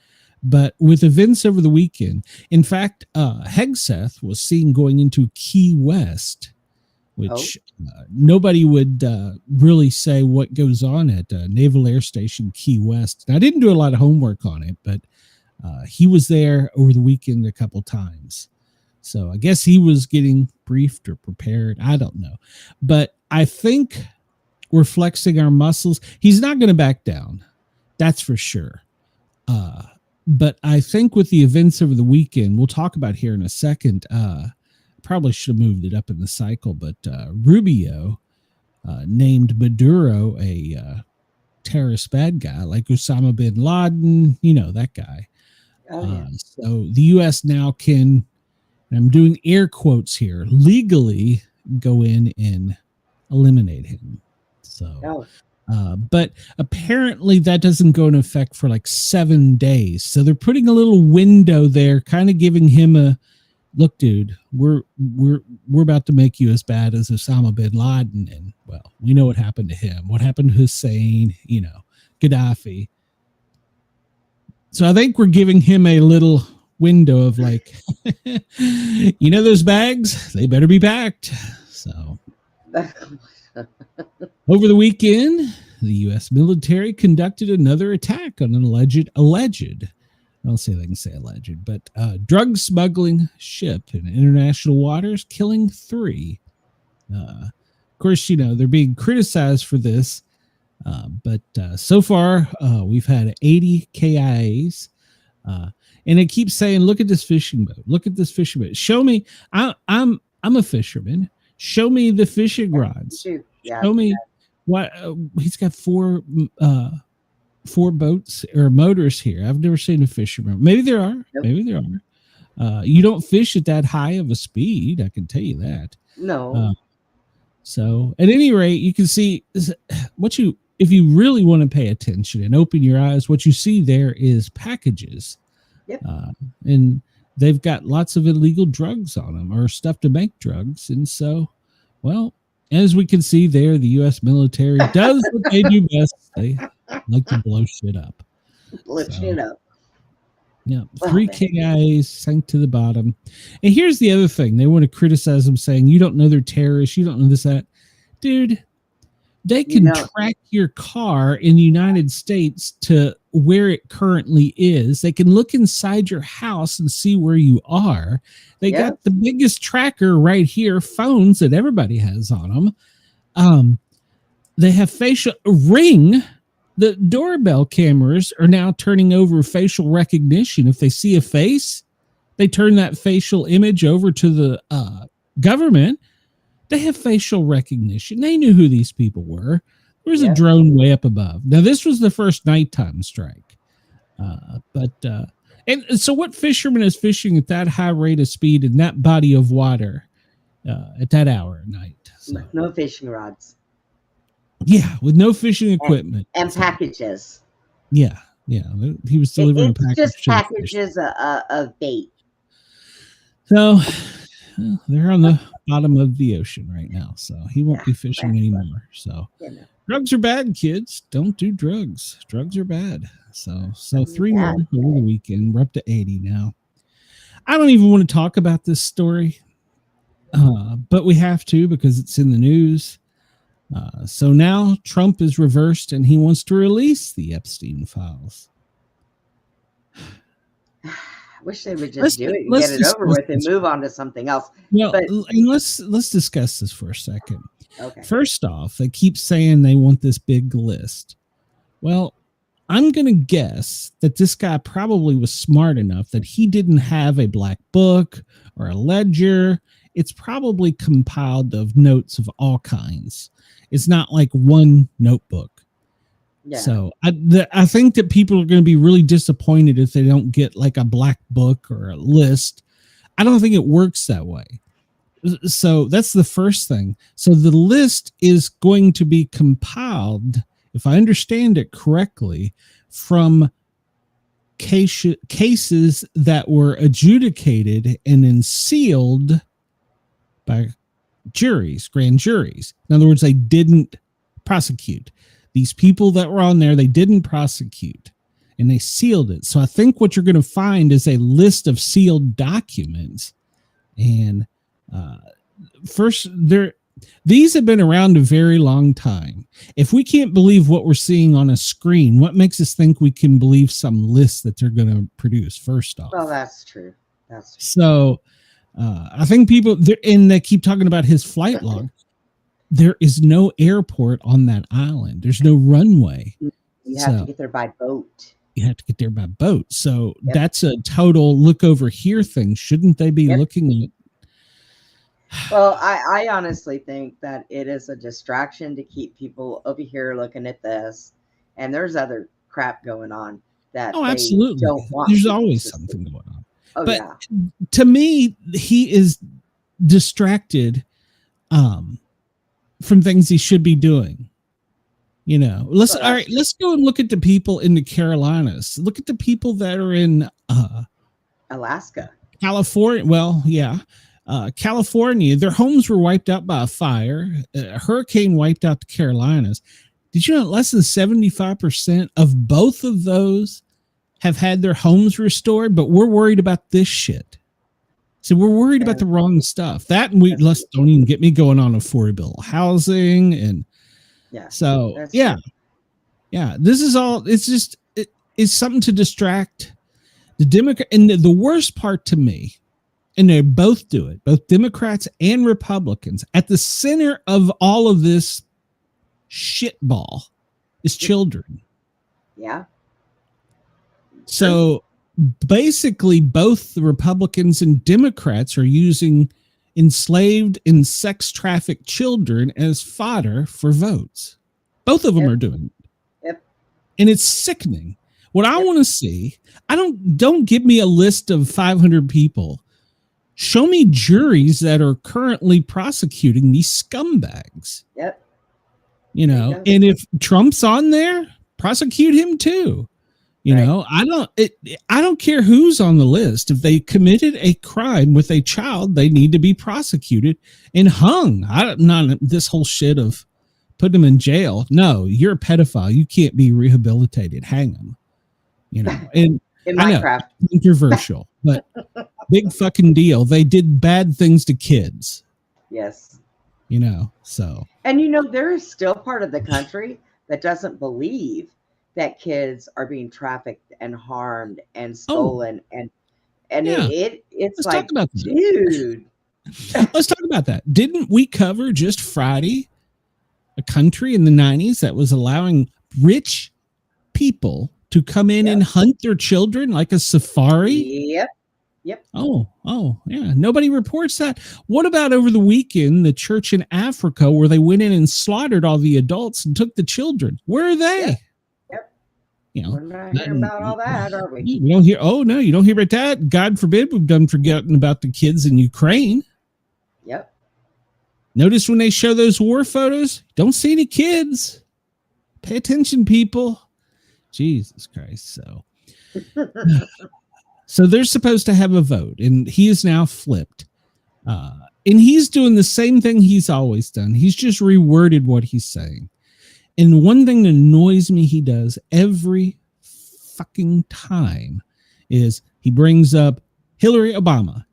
But with events over the weekend, in fact, Hegseth was seen going into Key West, which nobody would really say what goes on at Naval Air Station Key West. And I didn't do a lot of homework on it, but he was there over the weekend a couple times. So I guess he was getting briefed or prepared. I don't know. But I think we're flexing our muscles. He's not going to back down. That's for sure. But I think with the events over the weekend, we'll talk about here in a second. Probably should have moved it up in the cycle, but Rubio named Maduro a terrorist bad guy, like Osama bin Laden, that guy. So the U.S. now can, and I'm doing air quotes here, legally go in and eliminate him. So, but apparently that doesn't go into effect for like 7 days. So they're putting a little window there, kind of giving him a look, dude, we're about to make you as bad as Osama bin Laden. And well, we know what happened to him, what happened to Hussein, Gaddafi. So I think we're giving him a little window of like, those bags, they better be packed. So over the weekend, the U.S. military conducted another attack on an alleged, I don't say they can say alleged, but drug smuggling ship in international waters, killing 3. Of course, they're being criticized for this, but so far we've had 80 KIAs, and it keeps saying, "Look at this fishing boat! Look at this fishing boat! Show me! I'm a fisherman. Show me the fishing rods. Show me what he's got 4 boats or motors here. I've never seen a fisherman. Maybe there are. Nope. Maybe there are. You don't fish at that high of a speed. I can tell you that. No. So at any rate, you can see if you really want to pay attention and open your eyes, what you see there is packages. Yep. And they've got lots of illegal drugs on them or stuff to make drugs. And so, well, as we can see there, the U.S. military does what they do best. They like to blow shit up. Yeah, 3 KIAs sank to the bottom. And here's the other thing. They want to criticize them saying, you don't know they're terrorists. You don't know this, that. Dude, they can track your car in the United States to where it currently is. They can look inside your house and see where you are. They got the biggest tracker right here, phones that everybody has on them. They have facial Ring. The doorbell cameras are now turning over facial recognition. If they see a face, they turn that facial image over to the government. They have facial recognition. They knew who these people were. There was a drone way up above. Now, this was the first nighttime strike. And so what fisherman is fishing at that high rate of speed in that body of water at that hour at night? So, no fishing rods. Yeah, with no fishing equipment. And packages. Yeah. He was delivering a package. Just packages of bait. So they're on the bottom of the ocean right now. So he won't be fishing anymore. So drugs are bad, kids. Don't do drugs. Drugs are bad. So 3 more over the weekend. We're up to 80 now. I don't even want to talk about this story, but we have to because it's in the news. So now Trump is reversed and he wants to release the Epstein files. I wish they would just do it and get it over with and move on to something else. Well, and let's discuss this for a second. Okay. First off, they keep saying they want this big list. Well, I'm going to guess that this guy probably was smart enough that he didn't have a black book or a ledger. It's probably compiled of notes of all kinds. It's not like one notebook. Yeah. So I think that people are going to be really disappointed if they don't get like a black book or a list. I don't think it works that way. So that's the first thing. So the list is going to be compiled, if I understand it correctly, from cases that were adjudicated and then sealed by juries, grand juries. In other words, they didn't prosecute. These people that were on there, they didn't prosecute, and they sealed it. So I think what you're going to find is a list of sealed documents. And first, these have been around a very long time. If we can't believe what we're seeing on a screen, what makes us think we can believe some list that they're going to produce? First off, Well, that's true. That's true. so I think people, and they keep talking about his flight log. There is no airport on that island. There's no runway. You have to get there by boat. You have to get there by boat. So that's a total look over here thing. Shouldn't they be looking at? Well, I honestly think that it is a distraction to keep people over here looking at this. And there's other crap going on that absolutely. Don't want. There's always something going on. Oh, but yeah. To me, he is distracted from things he should be doing. You know, let's go and look at the people in the Carolinas. Look at the people that are in Alaska, California. Well, yeah, California. Their homes were wiped out by a fire. A hurricane wiped out the Carolinas. Did you know less than 75% of both of those have had their homes restored? But we're worried about this shit. So we're worried about the wrong stuff. That and let's don't even get me going on affordable housing and this is all. It's just it's something to distract the Democrat. And the worst part to me, and they both do it, both Democrats and Republicans, at the center of all of this shitball is children. Yeah. So basically, both the Republicans and Democrats are using enslaved and sex trafficked children as fodder for votes. Both of them are doing it. Yep. And it's sickening. What I want to see, don't give me a list of 500 people. Show me juries that are currently prosecuting these scumbags. Yep. You know, and if Trump's on there, prosecute him too. You know, I don't care who's on the list. If they committed a crime with a child, they need to be prosecuted and hung. Not this whole shit of putting them in jail. No, you're a pedophile. You can't be rehabilitated. Hang them. You know, and in Minecraft, controversial, but big fucking deal. They did bad things to kids. Yes. You know, so. And you know, there is still part of the country that doesn't believe that kids are being trafficked and harmed and stolen it's Let's like, talk about dude. Let's talk about that. Didn't we cover just Friday a country in the 90s that was allowing rich people to come in and hunt their children like a safari? Yep. Oh, yeah. Nobody reports that. What about over the weekend, the church in Africa where they went in and slaughtered all the adults and took the children? Where are they? Yep. You know, we're not hearing about all that, are we? You don't hear. Oh no, you don't hear about that. God forbid we've done forgetting about the kids in Ukraine. Yep. Notice when they show those war photos, don't see any kids. Pay attention, people. Jesus Christ. So they're supposed to have a vote, and he is now flipped. And he's doing the same thing he's always done. He's just reworded what he's saying. And one thing that annoys me he does every fucking time is he brings up Hillary Obama.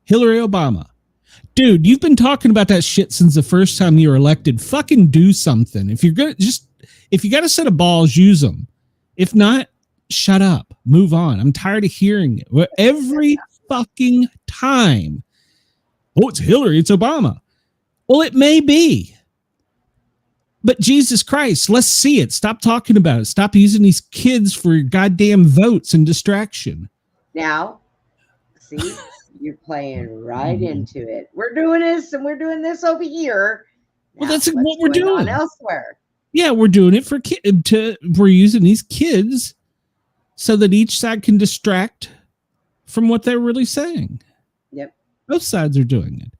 Dude, you've been talking about that shit since the first time you were elected. Fucking do something. If you got a set of balls, use them. If not, shut up. Move on. I'm tired of hearing it. Every fucking time. Oh, it's Hillary. It's Obama. Well, it may be. But Jesus Christ, let's see it. Stop talking about it. Stop using these kids for your goddamn votes and distraction. Now, see, you're playing right into it. We're doing this and we're doing this over here. Well, that's what we're doing elsewhere. Yeah, we're doing it for we're using these kids so that each side can distract from what they're really saying. Yep. Both sides are doing it.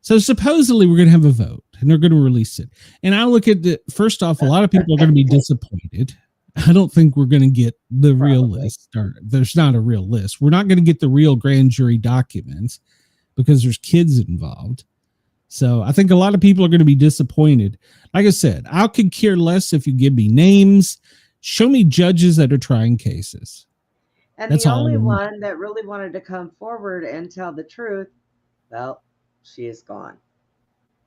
So supposedly we're going to have a vote and they're going to release it. And I look at the, first off, a lot of people are going to be disappointed. I don't think we're going to get the real list. Or there's not a real list. We're not going to get the real grand jury documents because there's kids involved. So I think a lot of people are going to be disappointed. Like I said, I could care less if you give me names. Show me judges that are trying cases. And That's the all only one that really wanted to come forward and tell the truth, well, she is gone.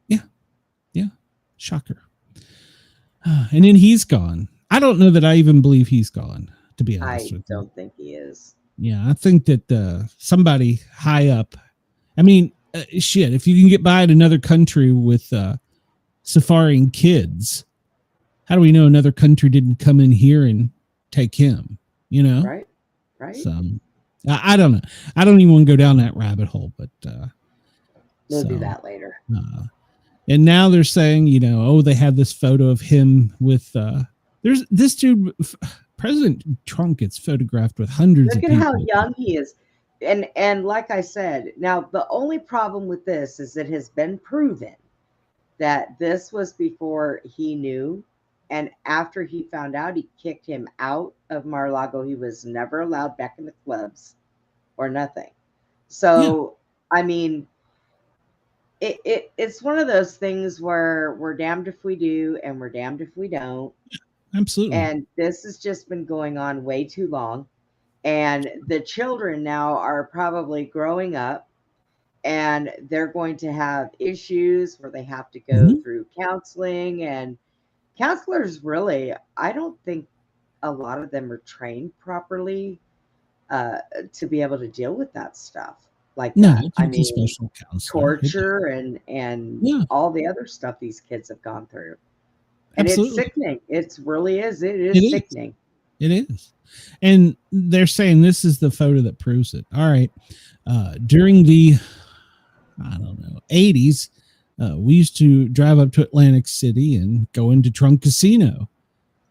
Yeah. Yeah. Shocker. And then he's gone. I don't know that I even believe he's gone, to be honest with you. I don't think he is. Yeah, I think that somebody high up, I mean, shit, if you can get by in another country with safaring kids, how do we know another country didn't come in here and take him? You know? Right. Right. So, I don't know. I don't even want to go down that rabbit hole, but we'll do that later. And now they're saying, you know, oh, they have this photo of him with there's this dude, President Trump gets photographed with hundreds of people. Look at how young he is. And like I said, now the only problem with this is it has been proven that this was before he knew. And after he found out, he kicked him out of Mar-a-Lago. He was never allowed back in the clubs or nothing. So, yeah. I mean, it's one of those things where we're damned if we do and we're damned if we don't. Absolutely. And this has just been going on way too long. And the children now are probably growing up and they're going to have issues where they have to go through counseling. And counselors really, I don't think a lot of them are trained properly to be able to deal with that stuff. Like that. I mean, special torture and all the other stuff these kids have gone through. And It's sickening. It really is. It is sickening. It is. And they're saying this is the photo that proves it. All right. During the, I don't know, 80s, we used to drive up to Atlantic City and go into Trump Casino.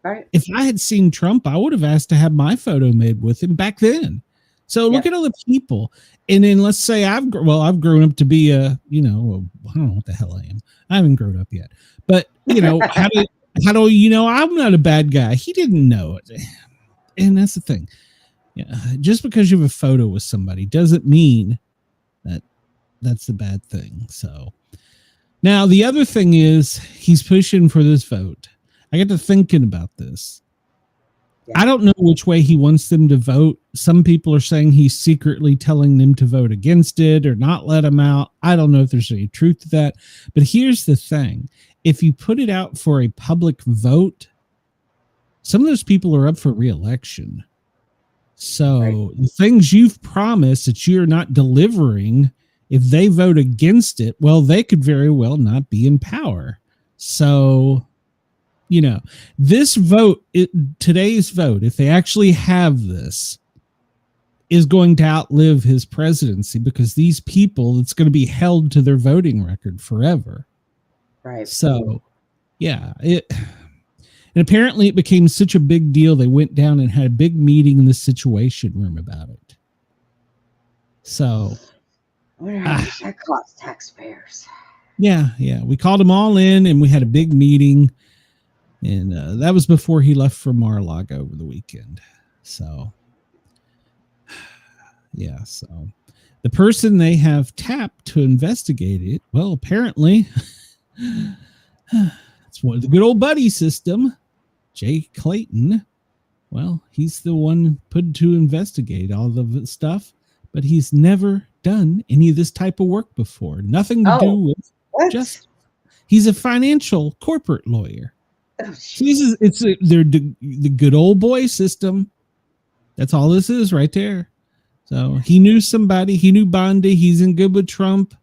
Right. If I had seen Trump, I would have asked to have my photo made with him back then. So look at all the people. And then let's say I've grown up to be I don't know what the hell I am. I haven't grown up yet. But, you know, how do you know I'm not a bad guy? He didn't know it. And that's the thing. Yeah, just because you have a photo with somebody doesn't mean that that's the bad thing. So now the other thing is he's pushing for this vote. I got to thinking about this. I don't know which way he wants them to vote. Some people are saying he's secretly telling them to vote against it or not let them out. I don't know if there's any truth to that. But here's the thing. If you put it out for a public vote, some of those people are up for re-election. So the things you've promised that you're not delivering, if they vote against it, well, they could very well not be in power. So, you know, this vote, today's vote, if they actually have this, is going to outlive his presidency because these people, it's going to be held to their voting record forever. Right. So, yeah, and apparently it became such a big deal. They went down and had a big meeting in the Situation Room about it. So, I wonder how much that costs taxpayers. Yeah. We called them all in and we had a big meeting. And that was before he left for Mar-a-Lago over the weekend. So, yeah. So the person they have tapped to investigate it, well, apparently it's one of the good old buddy system, Jay Clayton. Well, he's the one put to investigate all the stuff, but he's never done any of this type of work before. Nothing to do with just, he's a financial corporate lawyer. They're the good old boy system. That's all this is right there. So he knew somebody. He knew Bondi. He's in good with Trump.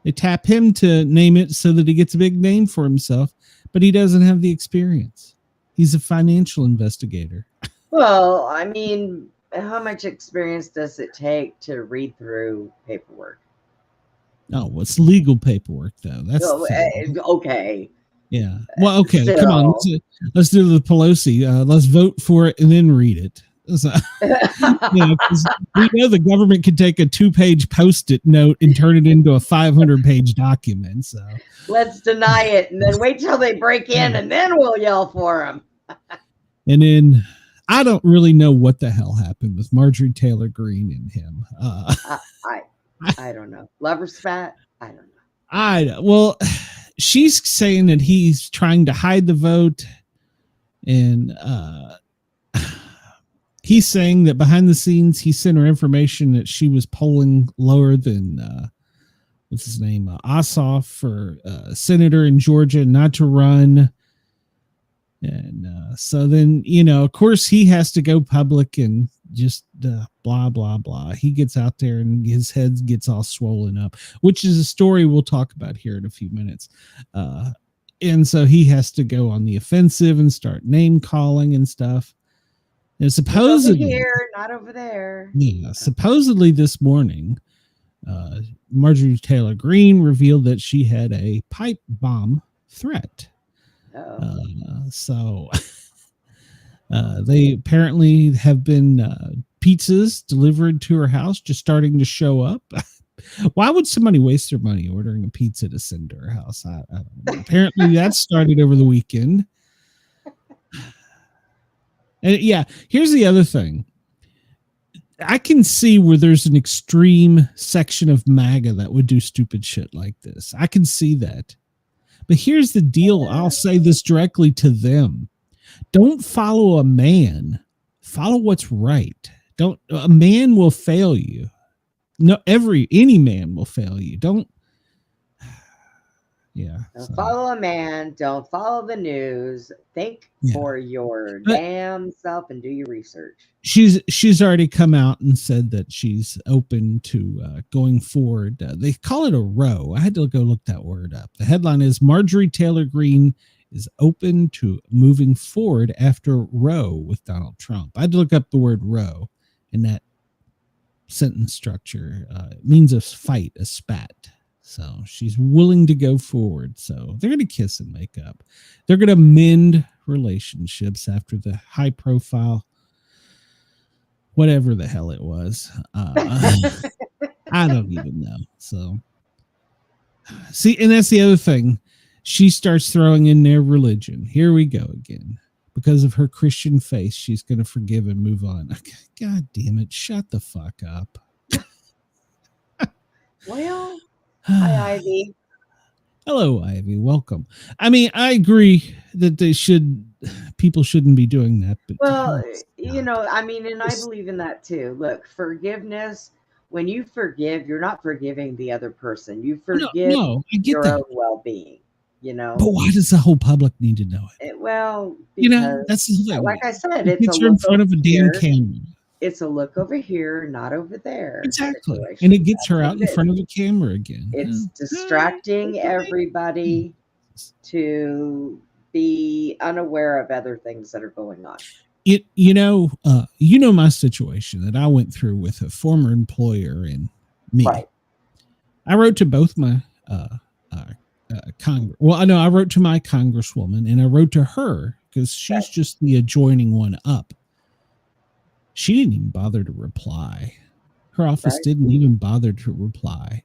They tap him to name it so that he gets a big name for himself, but he doesn't have the experience. He's a financial investigator. Well, I mean, how much experience does it take to read through paperwork? Oh, it's legal paperwork, though. That's okay. Yeah. Well, okay. Come on. Let's do the Pelosi. Let's vote for it and then read it. So, because we know the government can take a 2-page Post-it note and turn it into a 500-page document. So let's deny it and then wait till they break in and then we'll yell for them. And then I don't really know what the hell happened with Marjorie Taylor Greene and him. I don't know. Lover spat? I don't know. Well, she's saying that he's trying to hide the vote, and he's saying that behind the scenes he sent her information that she was polling lower than what's his name, Ossoff for senator in Georgia, not to run. And so then, of course, he has to go public and just blah, blah, blah. He gets out there and his head gets all swollen up, which is a story we'll talk about here in a few minutes. And so he has to go on the offensive and start name calling and stuff. And supposedly over here, not over there. Yeah, supposedly this morning, Marjorie Taylor Greene revealed that she had a pipe bomb threat. So they apparently have been pizzas delivered to her house, just starting to show up. Why would somebody waste their money ordering a pizza to send to her house? I don't know. Apparently that started over the weekend. And yeah, here's the other thing. I can see where there's an extreme section of MAGA that would do stupid shit like this. I can see that. But here's the deal. I'll say this directly to them. Don't follow a man. Follow what's right. A man will fail you. No, any man will fail you. Don't follow a man. Don't follow the news. Think for your damn self and do your research. She's already come out and said that she's open to going forward. They call it a row. I had to go look that word up. The headline is Marjorie Taylor Greene is open to moving forward after row with Donald Trump. I had to look up the word row in that sentence structure. It means a fight, a spat. So she's willing to go forward. So they're going to kiss and make up. They're going to mend relationships after the high profile, whatever the hell it was. I don't even know. So see, and that's the other thing. She starts throwing in their religion. Here we go again. Because of her Christian faith, she's going to forgive and move on. God damn it. Shut the fuck up. Well, hi, Ivy. Hello, Ivy. Welcome. I mean, I agree that people shouldn't be doing that. But and I believe in that too. Look, forgiveness, when you forgive, you're not forgiving the other person. You forgive I get your that. own well-being, But why does the whole public need to know it? That's the thing. Like I said, it's in front of a damn camera. It's a look over here, not over there. Exactly. And it gets her out in front of the camera again. It's distracting everybody to be unaware of other things that are going on. My situation that I went through with a former employer and me. Right. I wrote to both my I wrote to my congresswoman and I wrote to her because she's just the adjoining one up. She didn't even bother to reply. Her office didn't even bother to reply.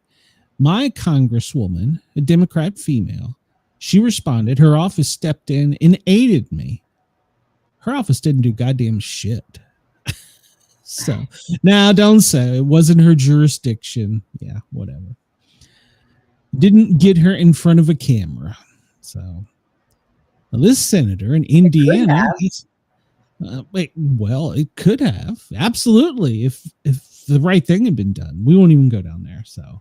My congresswoman, a Democrat female, she responded. Her office stepped in and aided me. Her office didn't do goddamn shit. So now don't say it wasn't her jurisdiction. Yeah, whatever. Didn't get her in front of a camera. So this senator in Indiana, it could have. Absolutely. If the right thing had been done, we won't even go down there. So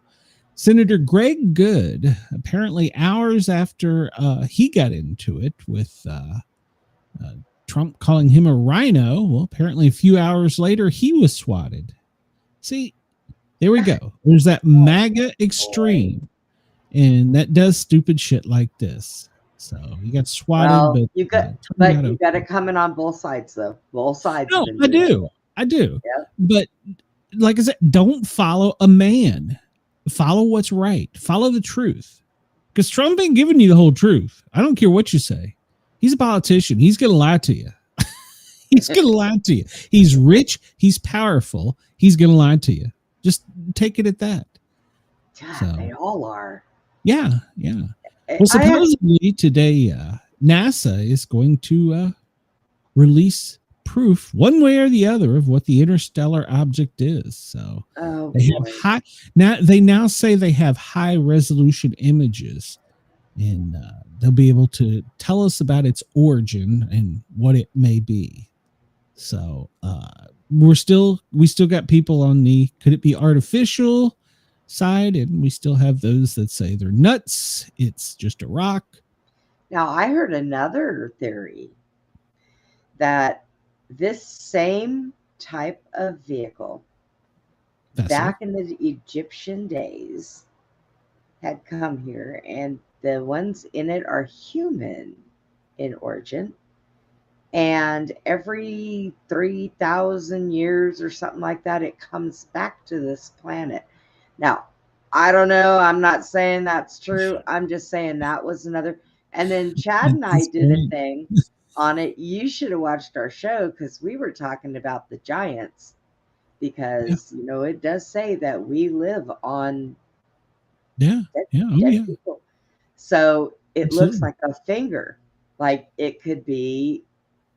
Senator Greg Good, apparently hours after he got into it with Trump calling him a rhino, well, apparently a few hours later, he was swatted. See, there we go. There's that MAGA extreme. And that does stupid shit like this. So you got swatted, you got it coming on both sides, though. Both sides. No, I do. Yeah. But like I said, don't follow a man. Follow what's right. Follow the truth. Because Trump ain't giving you the whole truth. I don't care what you say. He's a politician. He's going to lie to you. He's going to lie to you. He's rich. He's powerful. He's going to lie to you. Just take it at that. God, they all are. Yeah. Well, supposedly today, NASA is going to release proof one way or the other of what the interstellar object is. So they now say they have high resolution images, and they'll be able to tell us about its origin and what it may be. So we still got people on the could it be artificial side, and we still have those that say they're nuts. It's just a rock. Now I heard another theory that this same type of vehicle back in the Egyptian days had come here, and the ones in it are human in origin. And every 3,000 years or something like that, it comes back to this planet. Now, I don't know. I'm not saying that's true. I'm just saying that was another. And then Chad and I did a thing on it. You should have watched our show because we were talking about the giants, because it does say that we live on dead people. So it looks like a finger, like it could be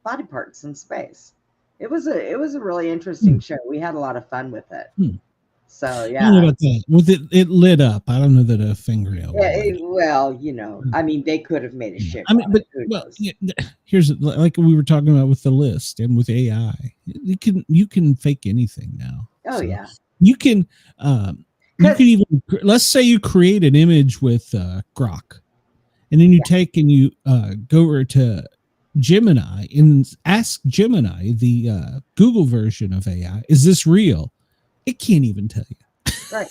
body parts in space. It was a really interesting show. We had a lot of fun with it. So yeah, I don't know about that. With it lit up. I don't know that a fingernail. I mean, they could have made a shit. Here's like we were talking about with the list and with AI. You can fake anything now. Oh so yeah, you can even, let's say you create an image with Grok, and then you take and you go over to Gemini and ask Gemini, the Google version of AI, is this real? It can't even tell you. Right.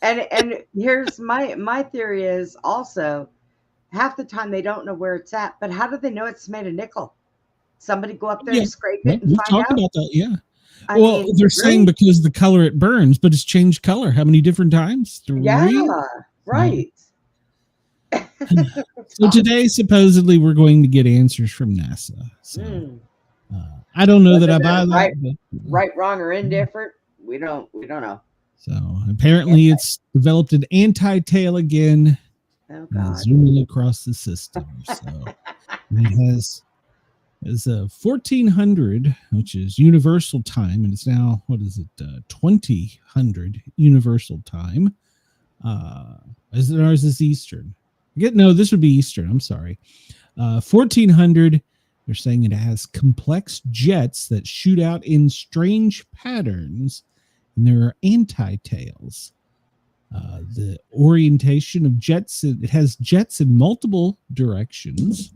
And here's my theory is also half the time they don't know where it's at, but how do they know it's made of nickel? Somebody go up there and scrape it and find out? About that, yeah. They're saying because the color it burns, but it's changed color how many different times? 3? Yeah, right. So today, supposedly, we're going to get answers from NASA. So I don't know that I buy that. Right, wrong, or indifferent. We don't know. So apparently it's developed an anti-tail again. Oh God. Zooming across the system. So it has a 1400, which is universal time, and it's now, 2000 universal time. Is it ours is Eastern? No, this would be Eastern. I'm sorry. 1400. They're saying it has complex jets that shoot out in strange patterns, and there are anti-tails. The orientation of jets, it has jets in multiple directions.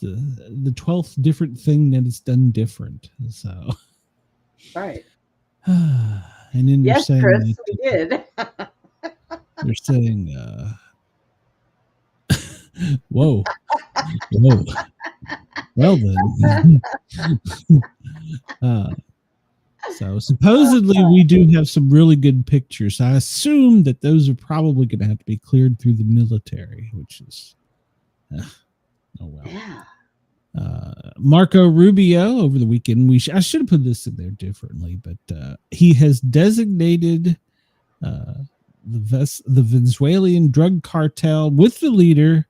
The 12th different thing that is done different. So, right. And then yes, saying Chris, we did. They're saying, whoa. Well then. So supposedly we do have some really good pictures. I assume that those are probably going to have to be cleared through the military, which is, oh well. Yeah. Marco Rubio over the weekend. I should have put this in there differently, but he has designated the Venezuelan drug cartel with the leader.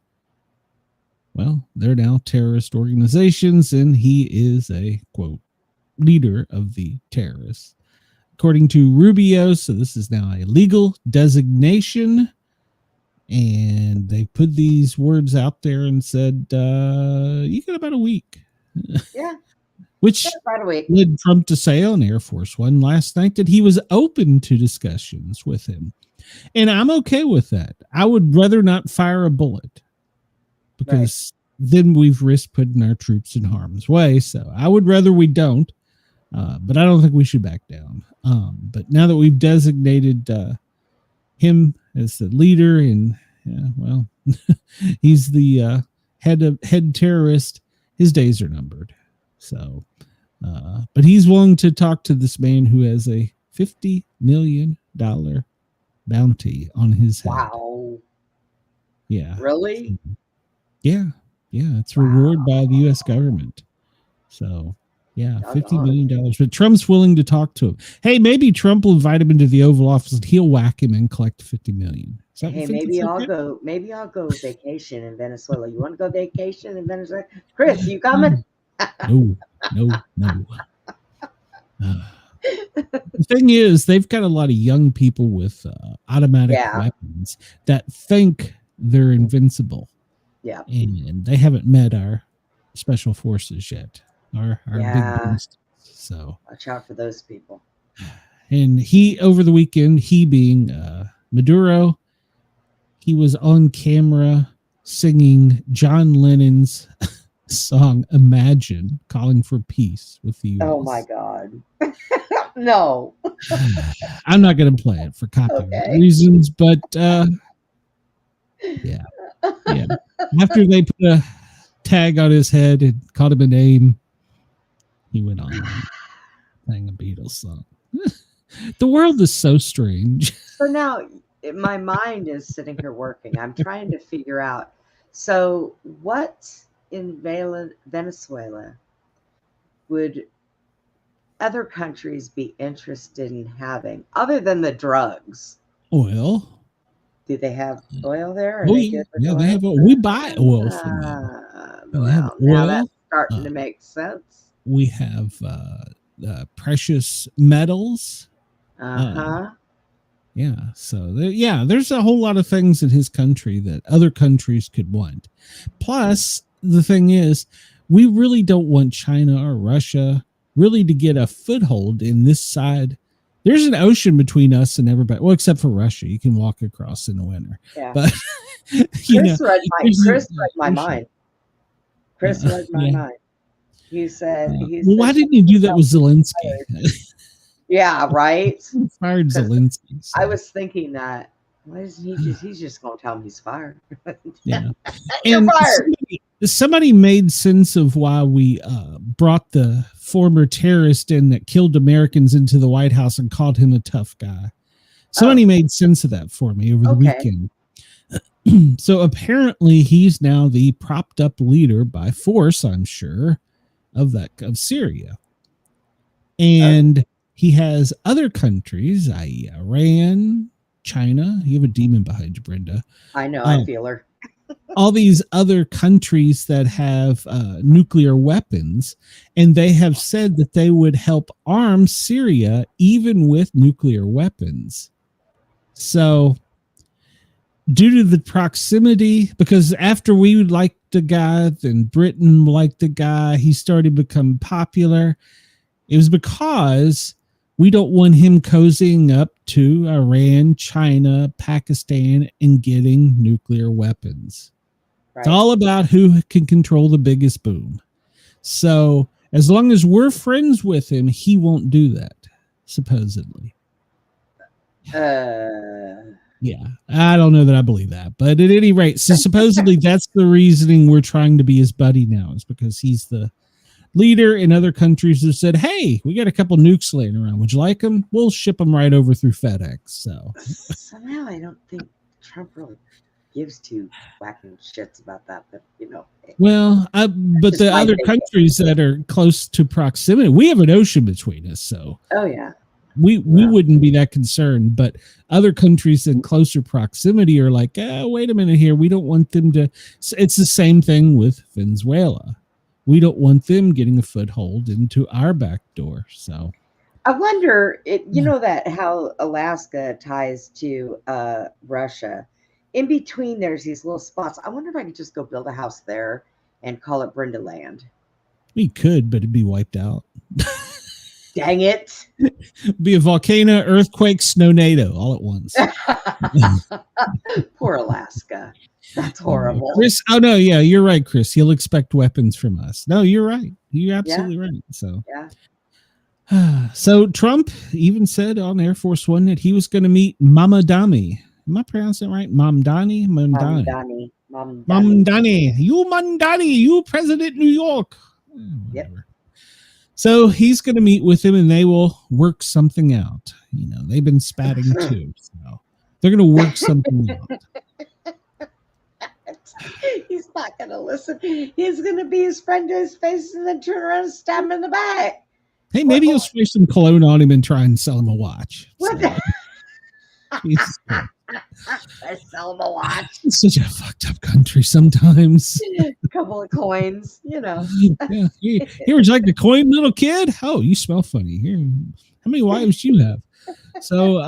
Well, they're now terrorist organizations, and he is a quote leader of the terrorists, according to Rubio. So this is now a legal designation, and they put these words out there and said, "You got about a week." Yeah, which led Trump to say on Air Force One last night that he was open to discussions with him, and I'm okay with that. I would rather not fire a bullet, because then we've risked putting our troops in harm's way. So I would rather we don't, but I don't think we should back down. But now that we've designated him as the leader, and he's the head terrorist, his days are numbered. So, but he's willing to talk to this man who has a $50 million bounty on his head. Wow. Yeah. Really? Yeah. Yeah. It's rewarded by the U.S. government. So, yeah, $50 million. But Trump's willing to talk to him. Hey, maybe Trump will invite him into the Oval Office and he'll whack him and collect $50 million. Hey, maybe I'll go. Maybe I'll go vacation in Venezuela. You want to go vacation in Venezuela? Chris, you coming? No. The thing is, they've got a lot of young people with automatic weapons that think they're invincible. Yeah. And they haven't met our special forces yet. Our big beasts. So watch out for those people. And he, over the weekend, he being Maduro, he was on camera singing John Lennon's song Imagine, calling for peace with the U.S. Oh my God. No. I'm not going to play it for copyright reasons, but yeah. After they put a tag on his head and called him a name, he went on and sang a Beatles song. The world is so strange. So now my mind is sitting here working. I'm trying to figure out. So what in Venezuela would other countries be interested in having other than the drugs? Oil. Do they have oil there? Yeah, they have oil. We buy oil from them. Well, now that's starting to make sense. We have precious metals. Yeah, so there's a whole lot of things in his country that other countries could want. Plus, the thing is, we really don't want China or Russia really to get a foothold in this side. There's an ocean between us and everybody. Well, except for Russia, you can walk across in the winter. Yeah. But Chris read my mind. Chris read my mind. He said, well, why didn't you do that with Zelensky? Yeah, right. Fired Zelensky. So. I was thinking that. Why isn't he just? He's just going to tell him he's fired. Yeah, You're fired. Somebody made sense of why we brought the former terrorist in that killed Americans into the White House and called him a tough guy. Somebody made sense of that for me over the weekend. So apparently he's now the propped up leader by force, I'm sure, of Syria. And he has other countries, i.e. Iran, China. You have a demon behind you, Brenda. I know, I feel her. All these other countries that have nuclear weapons, and they have said that they would help arm Syria even with nuclear weapons. So due to the proximity, because after we liked the guy, then Britain liked the guy, he started to become popular. It was because we don't want him cozying up to Iran, China, Pakistan, and getting nuclear weapons. Right. It's all about who can control the biggest boom. So as long as we're friends with him, he won't do that, supposedly. Yeah, I don't know that I believe that. But at any rate, so supposedly that's the reasoning we're trying to be his buddy now, is because he's the leader in other countries who said, hey, we got a couple nukes laying around. Would you like them? We'll ship them right over through FedEx. So somehow I don't think Trump really gives two whacking shits about that. But, you know. Well, but the other countries that are close to proximity, we have an ocean between us. So. Oh, yeah. We wouldn't be that concerned, but other countries in closer proximity are like, wait a minute here. We don't want them to. It's the same thing with Venezuela. We don't want them getting a foothold into our back door. So I wonder, know that how Alaska ties to Russia. In between, there's these little spots. I wonder if I could just go build a house there and call it Brenda Land. We could, but it'd be wiped out. Dang it. Be a volcano, earthquake, snownado all at once. Poor Alaska. That's horrible. Chris, no, yeah, you're right, Chris. He'll expect weapons from us. No, you're right. You're absolutely right. So, so Trump even said on Air Force One that he was going to meet Mamdani. Am I pronouncing it right? Mamdani? Mamdani. You President New York. Yep. So he's going to meet with him and they will work something out. You know, they've been spatting too. So They're going to work something out. He's not going to listen. He's going to be his friend to his face and then turn around and stab him in the back. Hey, maybe he'll spray some cologne on him and try and sell him a watch. What? So, Jesus Christ. I sell him a watch. It's such a fucked up country sometimes. A couple of coins, you know. Yeah. Here, would you like a coin, little kid? Oh, you smell funny. Here, how many wives do you have? So,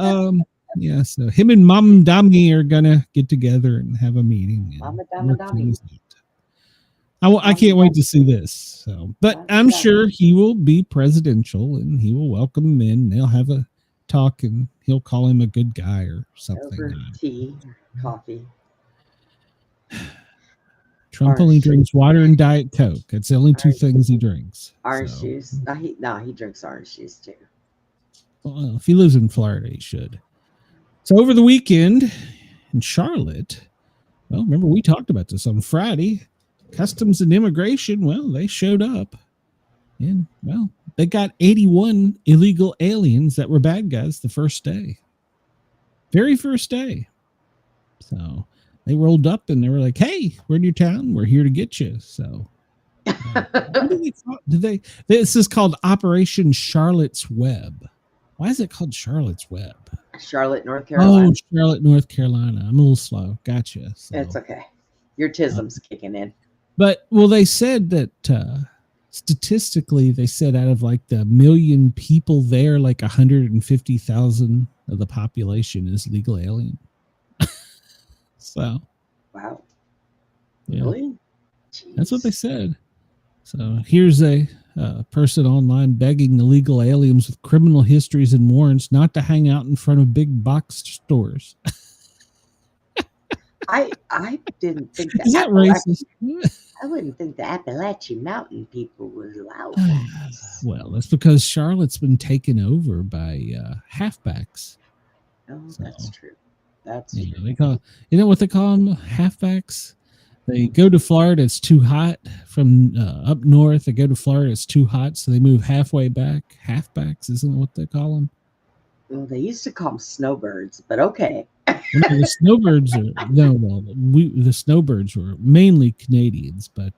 yeah, so him and Mom Dami are gonna get together and have a meeting. And Mama Dami. I can't wait to see this. So, but I'm sure he will be presidential and he will welcome them in. They'll have a talk and he'll call him a good guy or something. Over tea, coffee. Trump only drinks water and Diet Coke. That's the only two things he drinks. Orange juice. No, he drinks orange juice too. Well, if he lives in Florida, he should. So over the weekend in Charlotte, well, remember we talked about this on Friday. Customs and Immigration, well, they showed up. And, well, they got 81 illegal aliens that were bad guys the first day. Very first day. So they rolled up and they were like, hey, we're in your town. We're here to get you. So this is called Operation Charlotte's Web. Why is it called Charlotte's Web? Charlotte, North Carolina. Oh, Charlotte, North Carolina. I'm a little slow. Gotcha. So, it's okay. Your tism's kicking in. But, well, they said that statistically, they said out of like the million people there, like 150,000 of the population is legal alien. So, wow. Yeah. Really? That's what they said. So here's a person online begging illegal aliens with criminal histories and warrants not to hang out in front of big box stores. I didn't think that. Is that racist? I wouldn't think the Appalachian Mountain people would allow that. Well, that's because Charlotte's been taken over by halfbacks. Oh, So, that's true. That's you know, true. they call, you know what they call them? Halfbacks. They go to Florida, it's too hot. From up north, they go to Florida, it's too hot, so they move halfway back. Halfbacks, isn't what they call them? Well, they used to call them snowbirds, but okay. Well, the snowbirds the snowbirds were mainly Canadians, but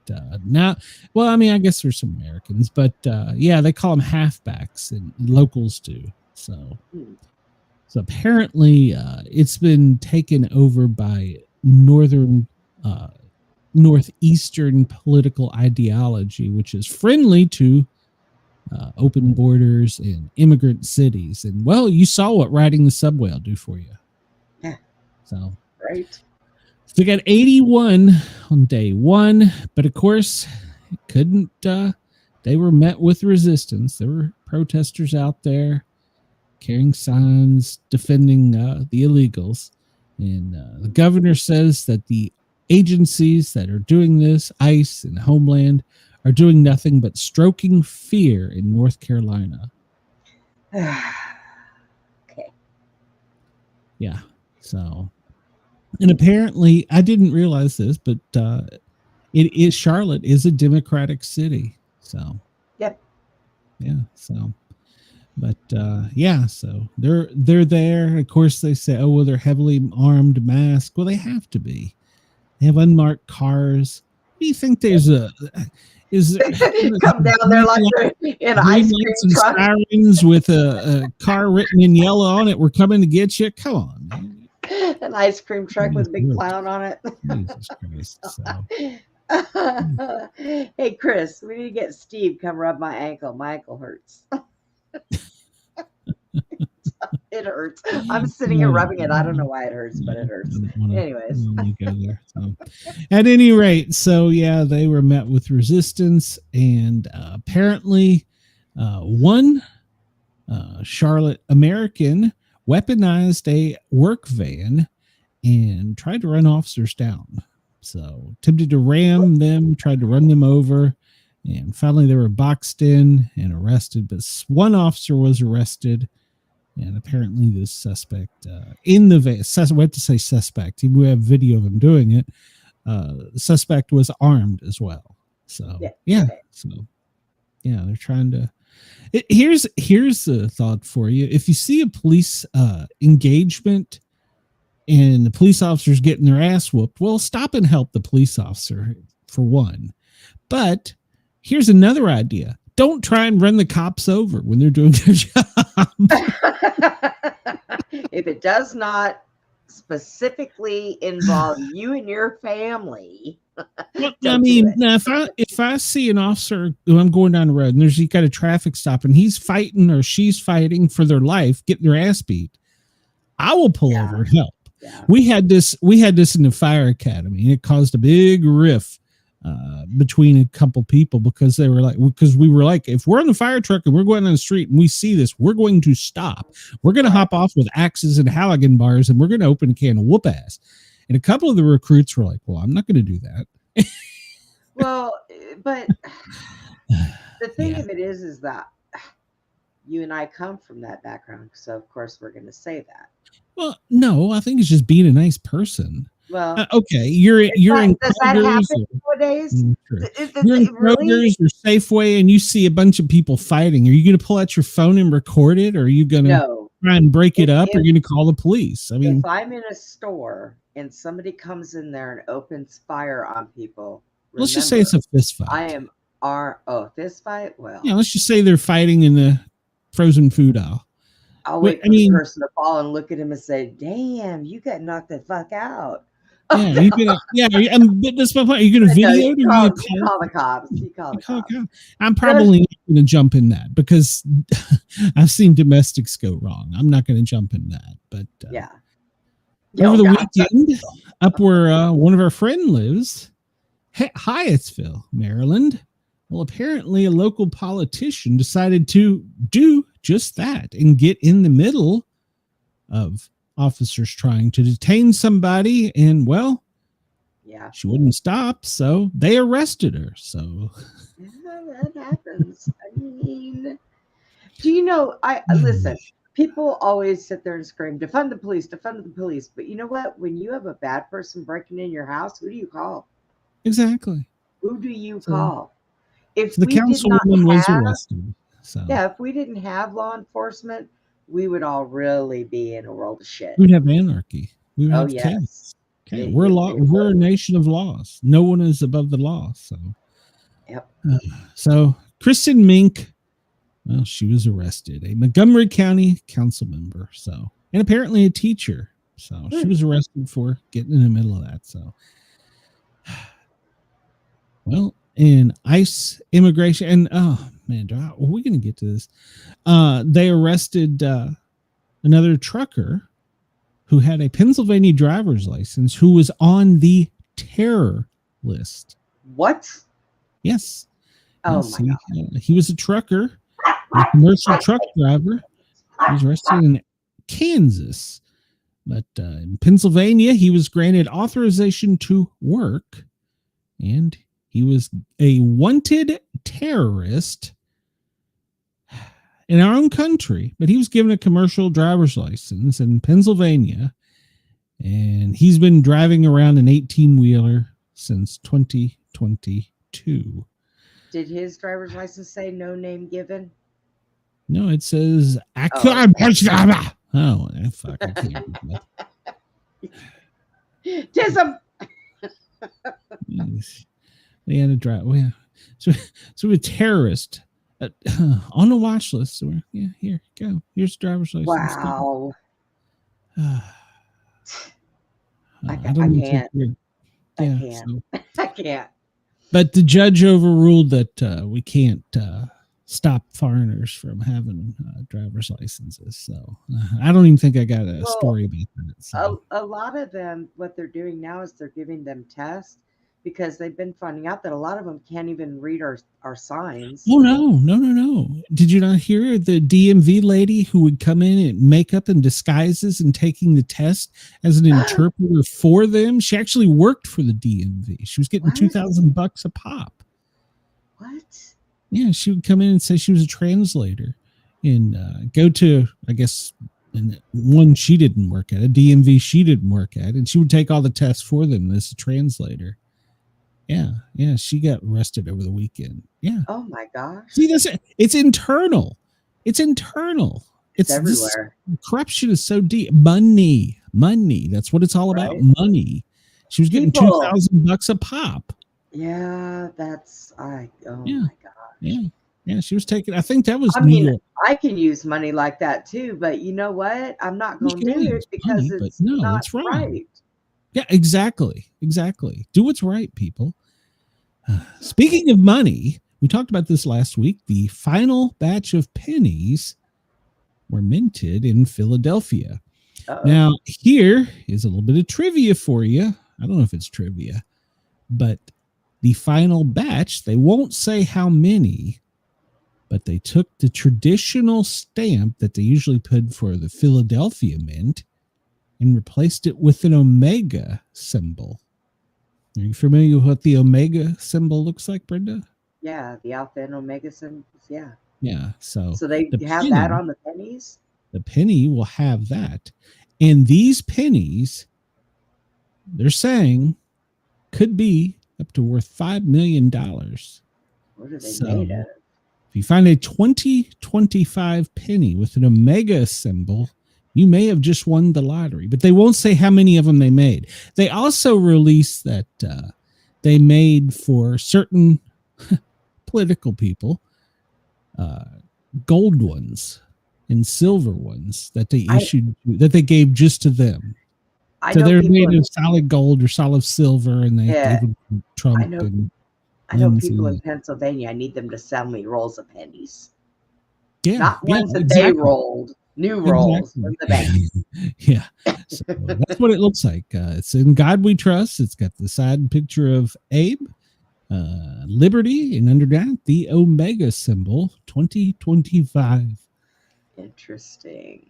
now, well, I mean, I guess there's some Americans, but yeah, they call them halfbacks, and locals do. So, so apparently, it's been taken over by northeastern political ideology, which is friendly to open borders and immigrant cities. And well, you saw what riding the subway will do for you. Yeah. So Right. so they got 81 on day one, but of course couldn't they were met with resistance. There were protesters out there carrying signs defending the illegals. And the governor says that the agencies that are doing this, ICE and Homeland, are doing nothing but stroking fear in North Carolina. Okay. Yeah. So, and apparently, I didn't realize this, but Charlotte is a Democratic city. So, Yep. yeah. So, but yeah. So they're there. Of course, they say, oh well, they're heavily armed, masked. Well, they have to be. They have unmarked cars. What do you think? There's a Come down there like they're in an ice cream truck. Sirens with a car written in yellow on it. We're coming to get you. Come on, man. An ice cream truck with a big clown on it. Jesus Christ. So. Hey, Chris, we need to get Steve come rub my ankle. My ankle hurts. It hurts. I'm sitting here rubbing it. I don't know why it hurts, but it hurts. Anyways. Go there. So, at any rate, so yeah, they were met with resistance, and apparently one Charlotte American weaponized a work van and tried to run officers down. So attempted to ram them, tried to run them over, and finally they were boxed in and arrested. But one officer was arrested. And apparently this suspect in the van, we have to say suspect. We have video of him doing it. The suspect was armed as well. So, yeah. So, yeah, they're trying to. Here's the thought for you. If you see a police engagement, and the police officer's getting their ass whooped. Well, stop and help the police officer for one. But here's another idea. Don't try and run the cops over when they're doing their job. If it does not specifically involve you and your family. I mean, now if I see an officer who I'm going down the road and he's got a traffic stop and he's fighting or she's fighting for their life, getting their ass beat, I will pull over and help. Yeah. We had this in the fire academy, and it caused a big riff between a couple people because we were like, if we're on the fire truck and we're going down the street and we see this, we're going to stop. We're going to hop off with axes and Halligan bars, and we're going to open a can of whoop ass. And a couple of the recruits were like, well, I'm not going to do that. Well, but the thing of it is that you and I come from that background. So, of course, we're going to say that. Well, no, I think it's just being a nice person. Well, okay, you're in does that happen nowadays? You're in Kroger's or Safeway and you see a bunch of people fighting. Are you going to pull out your phone and record it, or are you going to try and break it up, or are you going to call the police? I mean, if I'm in a store and somebody comes in there and opens fire on people, let's just say it's a fist fight. I am fist fight. Well, yeah, let's just say they're fighting in the frozen food aisle. I'll wait for the person to fall and look at him and say, "Damn, you got knocked the fuck out." Yeah, but that's my point. Are you going to video it? You call the cops. You call the cops. I'm probably not going to jump in that because I've seen domestics go wrong. I'm not going to jump in that. But over the weekend, up where one of our friends lives, Hyattsville, Maryland. Well, apparently a local politician decided to do just that and get in the middle of officers trying to detain somebody, and she wouldn't stop, so they arrested her. So that happens. I mean, do you know, listen, people always sit there and scream, defund the police, but you know what, when you have a bad person breaking in your house, who do you call? Exactly. Who do you call? If the councilwoman was arrested, if we didn't have law enforcement, we would all really be in a world of shit. We'd have anarchy. We would have chaos. Okay. We're a nation of laws. No one is above the law. So, so Kristen Mink, well, she was arrested, a Montgomery County council member. So, and apparently a teacher. So she was arrested for getting in the middle of that. So, well, in ICE immigration, and man, are we going to get to this? They arrested another trucker who had a Pennsylvania driver's license who was on the terror list. What? Yes. Oh, my God. He was a trucker, a commercial truck driver. He was arrested in Kansas. But in Pennsylvania, he was granted authorization to work, and he was a wanted terrorist in our own country, but he was given a commercial driver's license in Pennsylvania, and he's been driving around an 18-wheeler since 2022. Did his driver's license say no name given? No, it says I fuck, I can't read that. Tism. They had to drive. Well, yeah. So a terrorist on the watch list. So here you go. Here's the driver's license. Wow. I can't. But the judge overruled that we can't stop foreigners from having driver's licenses. So I don't even think I got a story about that. So. A lot of them, what they're doing now is they're giving them tests, because they've been finding out that a lot of them can't even read our signs. Oh, no. Did you not hear the DMV lady who would come in in makeup and disguises and taking the test as an interpreter for them? She actually worked for the DMV. She was getting $2,000 a pop. What? Yeah, she would come in and say she was a translator and go to, I guess, and one she didn't work at, a DMV she didn't work at, and she would take all the tests for them as a translator. Yeah, she got arrested over the weekend. Yeah. Oh my gosh. See, it's internal. It's everywhere. Corruption is so deep. Money. Money. That's what it's all about. Right. Money. She was getting People. $2,000 a pop. Yeah, my God. Yeah. She was taking. I think that was I New mean, York. I can use money like that too, but you know what? I'm not You going to can do use it because money, but it's no, not it's wrong. right. Yeah, exactly. Do what's right, people. Speaking of money, we talked about this last week. The final batch of pennies were minted in Philadelphia. Uh-oh. Now, here is a little bit of trivia for you. I don't know if it's trivia, but the final batch, they won't say how many, but they took the traditional stamp that they usually put for the Philadelphia Mint and replaced it with an omega symbol. Are you familiar with what the omega symbol looks like, Brenda? Yeah, the alpha and omega symbols. Yeah. Yeah. So they the have penny, that on the pennies? The penny will have that. And these pennies, they're saying, could be up to worth $5 million. What are they made of? If you find a 2025 penny with an omega symbol, you may have just won the lottery, but they won't say how many of them they made. They also released that they made for certain political people gold ones and silver ones that they issued, that they gave just to them. So they're made of solid gold or solid silver, and they gave them to Trump. I know people in Pennsylvania. I need them to sell me rolls of pennies. Yeah, not ones that exactly. they rolled, new rolls from the bank. Yeah, so that's what it looks like. It's In God We Trust. It's got the side picture of Abe, Liberty, and under that the Omega symbol, 2025. Interesting.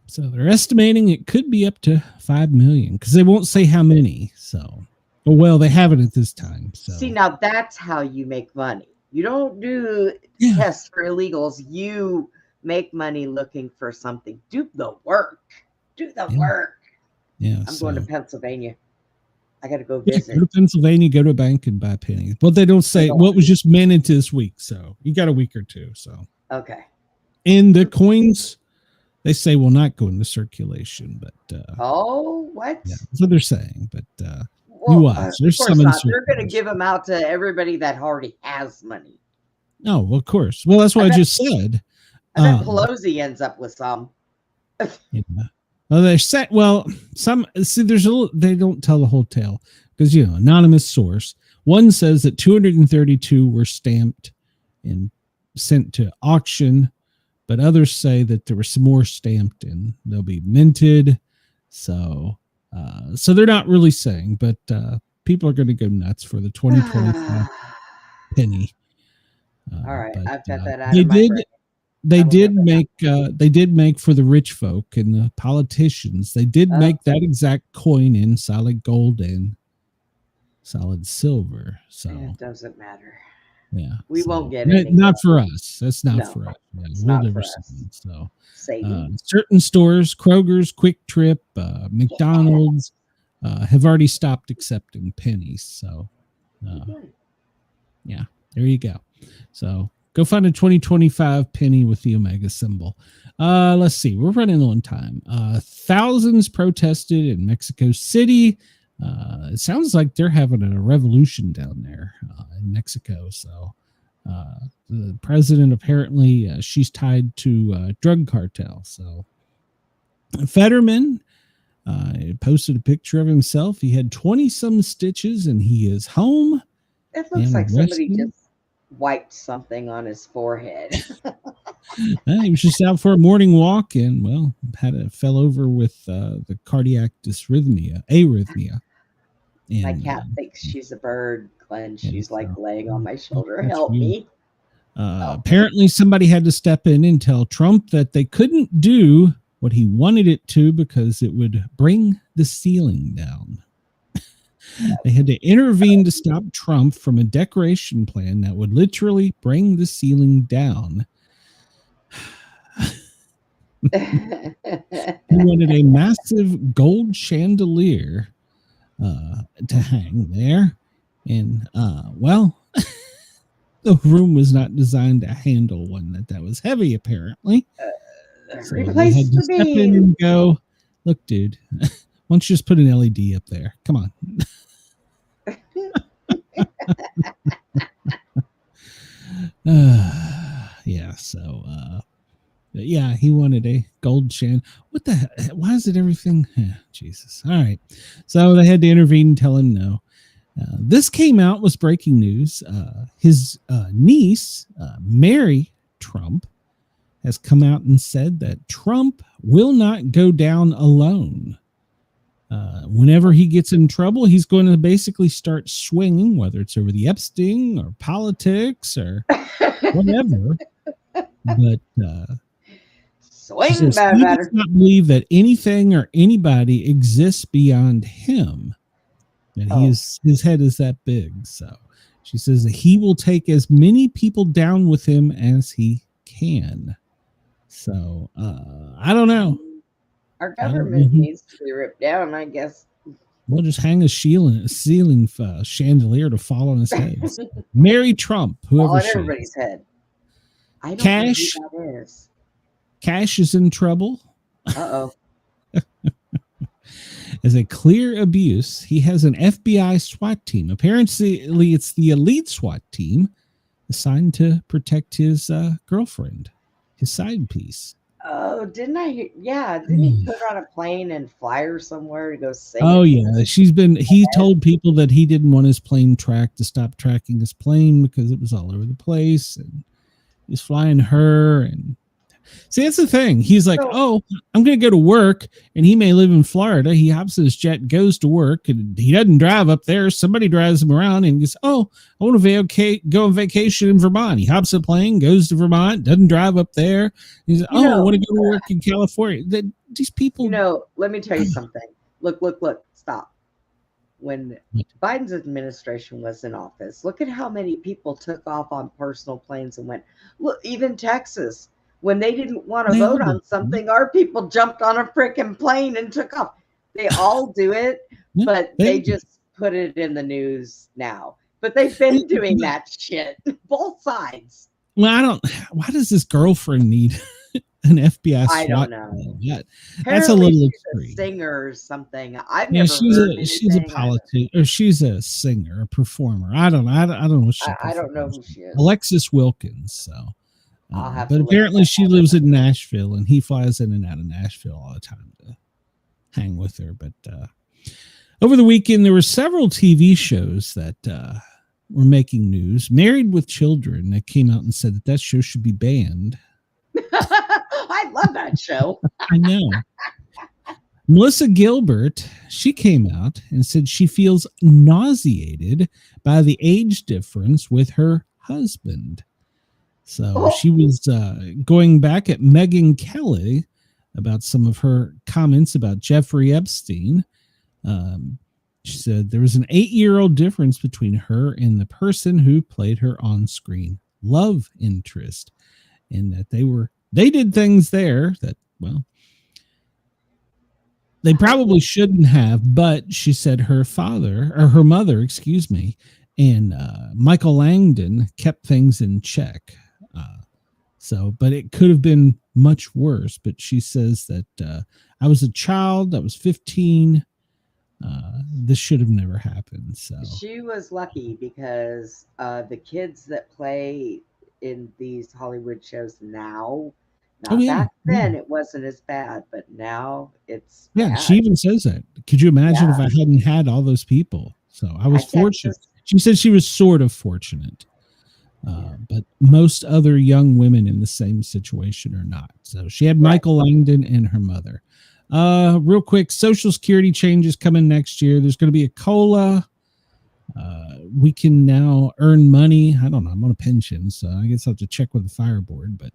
So they're estimating it could be up to 5 million because they won't say how many. So, well, they haven't at this time. So see, now that's how you make money. You don't do tests for illegals. You make money looking for something. Do the work. Do the work. Yeah, I'm going to Pennsylvania. I got to go visit. Go to Pennsylvania, go to a bank and buy pennies. But they don't say what was just minted this week. So you got a week or two. So okay. And the coins, they say, will not go into circulation. But what? Yeah, that's what they're saying. But you watch. There's some. They're going to give them out to everybody that already has money. Oh, well, of course. Well, that's what I just said. I bet Pelosi ends up with some. Yeah. Well, they said, some see. There's a little. They don't tell the whole tale because anonymous source. One says that 232 were stamped and sent to auction, but others say that there were some more stamped and they'll be minted. So they're not really saying, but people are going to go nuts for the 2025 penny. All right, but, I've got that out of my brain. They did make for the rich folk and the politicians. They did make that exact coin in solid gold and solid silver. So it doesn't matter. Yeah, we won't get it. Not for us. That's not for us. Yeah, we'll never see it. So certain stores, Kroger's, Quick Trip, McDonald's, have already stopped accepting pennies. So yeah, there you go. So go find a 2025 penny with the Omega symbol. Let's see. We're running low on time. Thousands protested in Mexico City. It sounds like they're having a revolution down there in Mexico. So the president, apparently, she's tied to a drug cartel. So Fetterman posted a picture of himself. He had 20-some stitches, and he is home. It looks like somebody just wiped something on his forehead. He was just out for a morning walk and, fell over with the cardiac arrhythmia. And, my cat thinks she's a bird, Glenn. She's like laying on my shoulder. Help me. Apparently somebody had to step in and tell Trump that they couldn't do what he wanted it to because it would bring the ceiling down. They had to intervene to stop Trump from a decoration plan that would literally bring the ceiling down. He wanted a massive gold chandelier to hang there. And, the room was not designed to handle one that was heavy, apparently. So they had to step in and go, Look, dude, why don't you just put an LED up there? Come on. Yeah, so yeah, he wanted a gold chain. What the heck? Why is it everything? Jesus. All right. So they had to intervene and tell him no. This came out, was breaking news. His niece, Mary Trump, has come out and said that Trump will not go down alone. Whenever he gets in trouble, he's going to basically start swinging, whether it's over the Epstein or politics or whatever. But swing, he does not believe that anything or anybody exists beyond him. And his head is that big. So she says that he will take as many people down with him as he can. So I don't know. Our government needs to be ripped down, I guess. We'll just hang a ceiling chandelier to fall on his head. Mary Trump, whoever on she everybody's is. head. I don't Cash, know who that is. Cash is in trouble. Uh-oh. As a clear abuse, he has an FBI SWAT team. Apparently, it's the elite SWAT team assigned to protect his girlfriend, his side piece. Oh, didn't I? Yeah, didn't he put her on a plane and fly her somewhere to go sing? Oh, yeah. He told people that he didn't want his plane tracked, to stop tracking his plane because it was all over the place. And he's flying her. And see, that's the thing. He's like, I'm going to go to work. And he may live in Florida. He hops in his jet, goes to work, and he doesn't drive up there. Somebody drives him around and goes, I want to go on vacation in Vermont. He hops a plane, goes to Vermont, doesn't drive up there. He's like, I want to go to work in California. These people. Let me tell you something. Look, stop. When Biden's administration was in office, look at how many people took off on personal planes and went. Look, even Texas. When they didn't want to vote on something, our people jumped on a freaking plane and took off. They all do it, but they just put it in the news now. But they've been doing that shit, both sides. Well, why does this girlfriend need an FBI SWAT? I don't know. That's a little extreme. A singer or something. I've never heard she's a politician, or she's a singer, a performer. I don't know. I don't know. I don't know who she is. Alexis Wilkins. So. But apparently she lives in Nashville, and he flies in and out of Nashville all the time to hang with her. But over the weekend, there were several TV shows that were making news. Married with Children, that came out and said that show should be banned. I love that show. I know. Melissa Gilbert, she came out and said she feels nauseated by the age difference with her husband. So she was going back at Megyn Kelly about some of her comments about Jeffrey Epstein. She said there was an 8-year-old difference between her and the person who played her on-screen love interest, and that they did things there that, well, they probably shouldn't have. But she said her mother, and Michael Langdon kept things in check. But it could have been much worse. But she says that I was a child. I was 15. This should have never happened. So she was lucky because the kids that play in these Hollywood shows now, back then it wasn't as bad, but now it's bad. She even says that. Could you imagine if I hadn't had all those people? So I was fortunate. She said she was sort of fortunate. But most other young women in the same situation are not. So she had Michael Langdon and her mother. Real quick, Social Security changes coming next year. There's going to be a COLA. We can now earn money. I don't know. I'm on a pension, so I guess I'll have to check with the fire board. But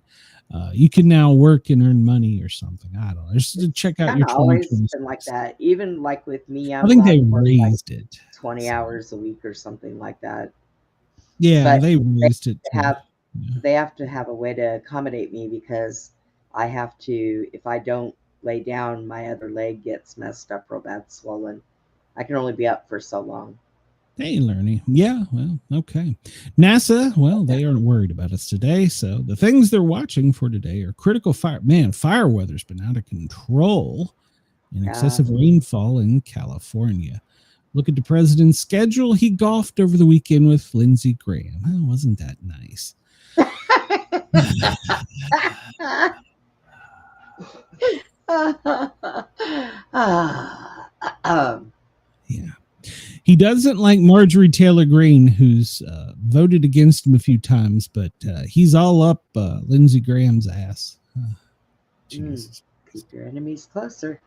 you can now work and earn money or something. I don't know. Just to check out your 2020. Always been like that. Even like with me, I think they raised it 20 hours a week or something like that. Yeah, but they raised it. They have to have a way to accommodate me because I have to. If I don't lay down, my other leg gets messed up real bad, swollen. I can only be up for so long. Hey, Lerny. Yeah, well, okay. NASA, well, they aren't worried about us today. So the things they're watching for today are critical fire. Man, fire weather's been out of control. and excessive rainfall in California. Look at the president's schedule. He golfed over the weekend with Lindsey Graham. Oh, wasn't that nice? Yeah. He doesn't like Marjorie Taylor Greene, who's voted against him a few times, but he's all up Lindsey Graham's ass. Jesus. Keep your enemies closer.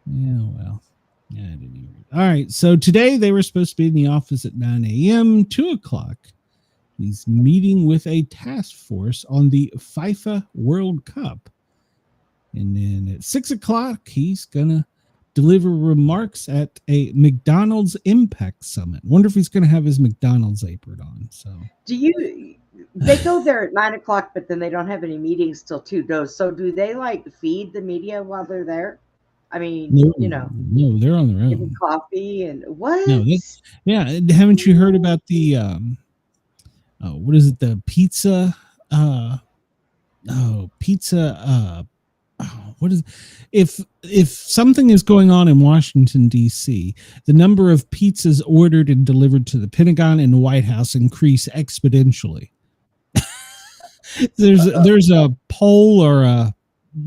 Yeah, well. Yeah, I didn't even. All right. So today they were supposed to be in the office at 9 a.m., 2 o'clock. He's meeting with a task force on the FIFA World Cup. And then at 6 o'clock, he's going to deliver remarks at a McDonald's Impact Summit. Wonder if he's going to have his McDonald's apron on. So, they go there at 9 o'clock, but then they don't have any meetings till 2. So do they like feed the media while they're there? I mean, no, they're on their own. Coffee and what? No, haven't you heard about the what is it? The pizza? What is? If something is going on in Washington D.C., the number of pizzas ordered and delivered to the Pentagon and the White House increase exponentially. There's a poll or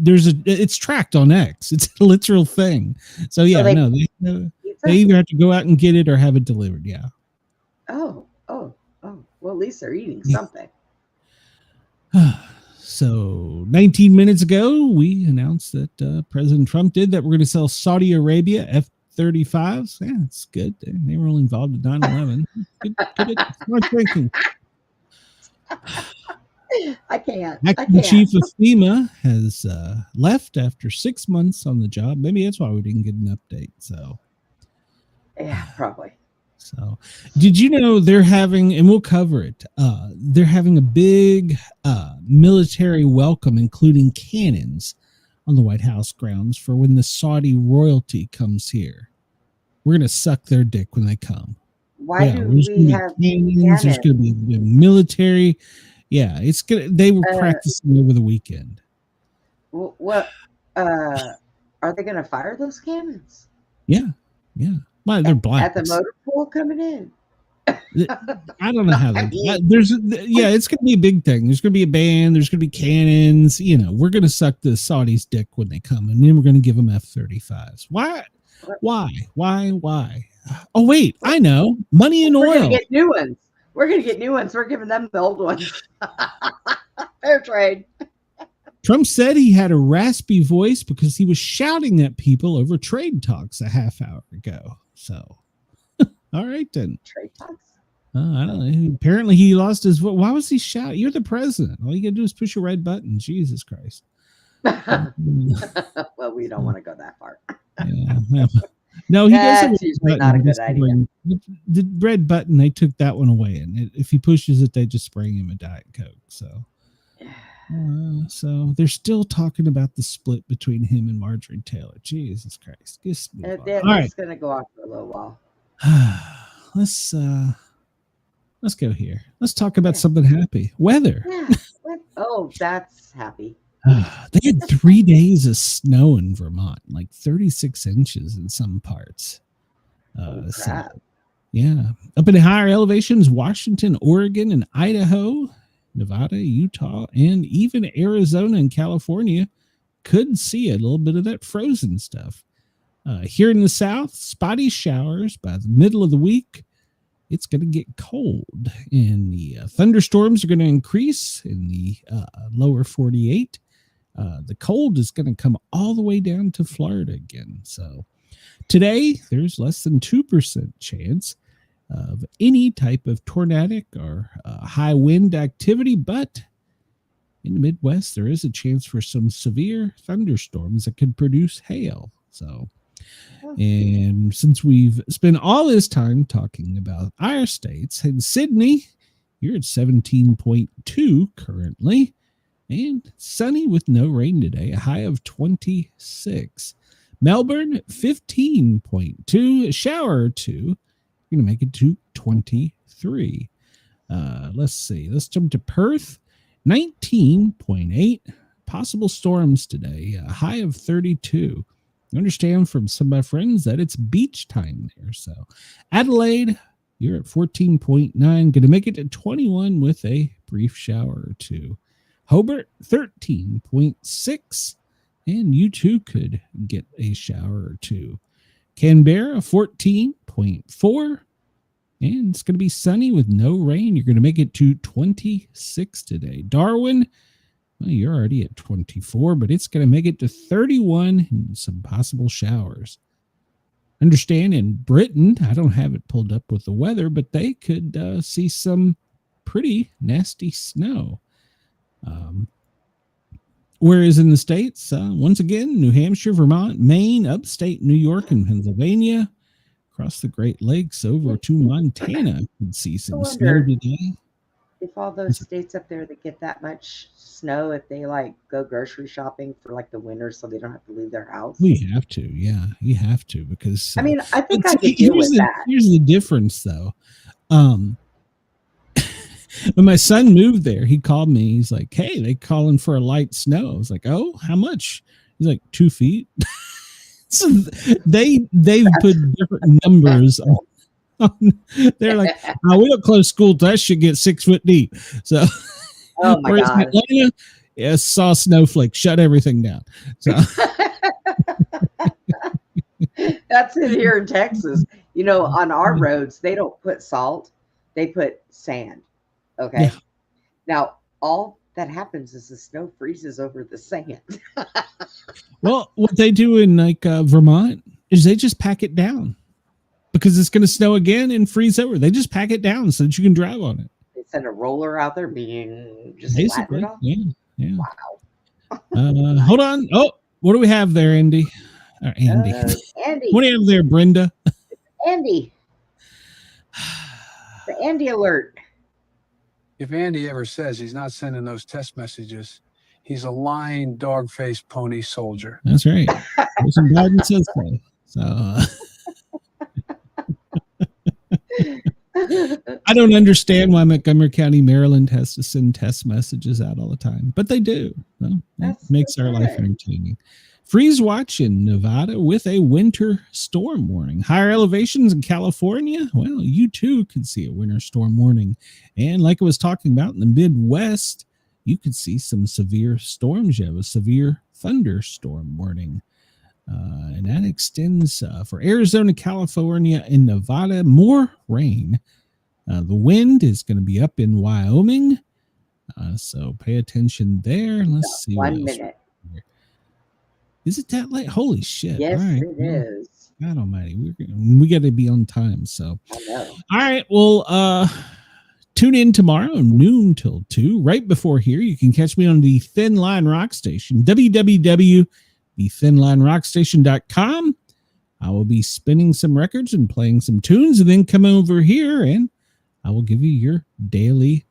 it's tracked on X. It's a literal thing. So yeah, they either have to go out and get it or have it delivered. Yeah. Oh. Well, at least they're eating something. So 19 minutes ago, we announced that President Trump did that we're going to sell Saudi Arabia F-35s. Yeah, it's good. They were only involved in 9/11. Good. Smart thinking. I can't. The chief of FEMA has left after 6 months on the job. Maybe that's why we didn't get an update. So, yeah, probably. So, did you know they're having, and we'll cover it, they're having a big military welcome, including cannons, on the White House grounds for when the Saudi royalty comes here. We're going to suck their dick when they come. Why do we have cannons? There's going to be military. Yeah, it's gonna. They were practicing over the weekend. What? Are they going to fire those cannons? Yeah. Well, they're black at the motor pool coming in. I don't know how they. It's going to be a big thing. There's going to be a band. There's going to be cannons. We're going to suck the Saudis' dick when they come, and then we're going to give them F-35s. Why? Oh wait, I know. Money and oil. We're going to get new ones. We're giving them the old ones. Fair trade. Trump said he had a raspy voice because he was shouting at people over trade talks a half hour ago. So, all right then. Trade talks? I don't know. Apparently he lost his voice. Why was he shouting? You're the president. All you got to do is push a red button. Jesus Christ. Well, we don't want to go that far. Yeah. No, he doesn't. That's usually not a good idea. The red button, they took that one away. And if he pushes it, they just spring him a Diet Coke. So they're still talking about the split between him and Marjorie Taylor. Jesus Christ. It's going to go on for a little while. Let's go here. Let's talk about something happy. Weather. Yeah. Oh, that's happy. They had 3 days of snow in Vermont, like 36 inches in some parts. Crap. Up in the higher elevations, Washington, Oregon, and Idaho, Nevada, Utah, and even Arizona and California could see a little bit of that frozen stuff. Here in the South, spotty showers by the middle of the week. It's going to get cold, and the thunderstorms are going to increase in the lower 48. The cold is going to come all the way down to Florida again. So today, there's less than 2% chance of any type of tornadic or high wind activity, but in the Midwest, there is a chance for some severe thunderstorms that could produce hail. So, and since we've spent all this time talking about our states, in Sydney, you're at 17.2 currently, and sunny with no rain today, a high of 26. Melbourne, 15.2, a shower or two. You're going to make it to 23. Let's see. Let's jump to Perth, 19.8. Possible storms today, a high of 32. I understand from some of my friends that it's beach time there. So Adelaide, you're at 14.9. Going to make it to 21 with a brief shower or two. Hobart, 13.6. And you too could get a shower or two. Canberra, 14.4. And it's going to be sunny with no rain. You're going to make it to 26 today. Darwin, well, you're already at 24, but it's going to make it to 31 and some possible showers. Understand in Britain, I don't have it pulled up with the weather, but they could see some pretty nasty snow. Whereas in the States, once again, New Hampshire, Vermont, Maine, upstate New York, and Pennsylvania, across the Great Lakes over to Montana, could see some snow today. If all those states up there that get that much snow, if they like go grocery shopping for like the winter so they don't have to leave their house. We have to, yeah, you have to, because I mean, I think I could deal with that. Here's the difference though. When my son moved there, he called me. He's like, "Hey, they calling for a light snow." I was like, "Oh, how much?" He's like, 2 feet. So they've put different numbers on. They're like, "Oh, we don't close school till that should get 6 foot deep." So, oh my God, Atlanta, yeah, saw snowflake, shut everything down. So that's it here in Texas. You know, on our roads, they don't put salt; they put sand. Okay. Yeah. Now, all that happens is the snow freezes over the sand. Well, what they do in like Vermont is they just pack it down because it's going to snow again and freeze over. They just pack it down so that you can drive on it. They send a roller out there being just basically. Yeah. Wow. Hold on. Oh, what do we have there, Andy? Andy. Andy. What do you have there, Brenda? Andy. The Andy alert. If Andy ever says he's not sending those test messages, he's a lying, dog-faced pony soldier. That's right. Biden says so. I don't understand why Montgomery County, Maryland has to send test messages out all the time, but they do. Well, it makes our life entertaining. Freeze watch in Nevada with a winter storm warning. Higher elevations in California, well, you too could see a winter storm warning. And like I was talking about in the Midwest, you could see some severe storms. You have a severe thunderstorm warning. And that extends for Arizona, California, and Nevada. More rain. The wind is going to be up in Wyoming. So pay attention there. Let's see. 1 minute. Is it that late? Holy shit. Yes, all right. It is. God almighty. We got to be on time. So, I know. All right. Well, tune in tomorrow, noon till 2. Right before here, you can catch me on the Thin Line Rock Station, www.thethinlinerockstation.com. I will be spinning some records and playing some tunes, and then come over here and I will give you your daily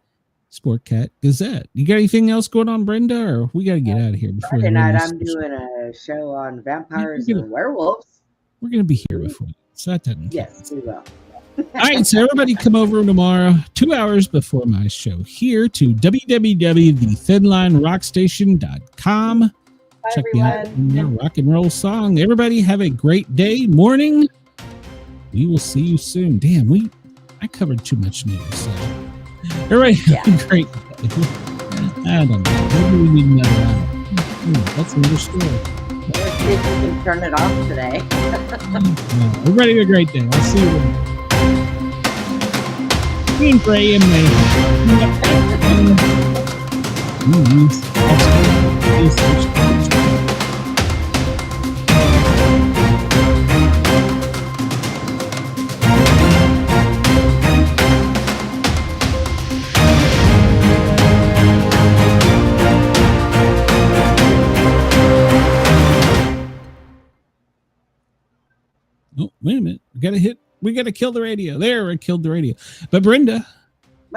Sportcat Gazette. You got anything else going on, Brenda, or we got to get out of here before Friday night? I'm doing a show on vampires and werewolves. We're going to be here before, so that doesn't. Yes, we will. All right, so everybody come over tomorrow, 2 hours before my show, here to www.thethinlinerockstation.com. Check me out in the rock and roll song. Everybody have a great day, morning. We will see you soon. Damn, I covered too much news. So. Everybody have a great day. I don't know. Maybe we need another hour. That's another story. Let's see if we can turn it off today. Everybody have a great day. I'll see you then. Pray and Oh, wait a minute. We got to kill the radio. There, I killed the radio. But Brenda,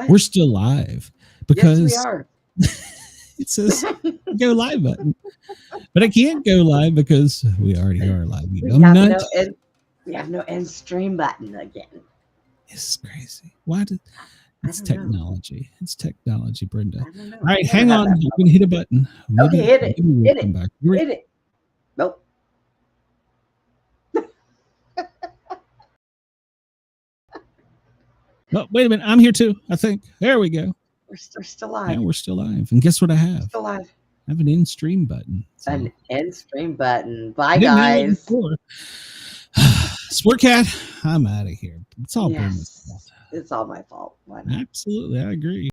we're still live because yes, we are. It says go live button. But I can't go live because we already are live. We have no end stream button again. This is crazy. It's technology. Know. It's technology, Brenda. All right, hang on. You can hit a button. Maybe, okay, hit it. Hit it. Hit it. Nope. Oh, wait a minute. I'm here too, I think. There we go. We're still live. Yeah, we're still live. And guess what I have? Still live. I have an end stream button. So. An end stream button. Bye, guys. Sportcat, I'm out of here. It's all yes. It's all my fault. Why not? Absolutely. I agree.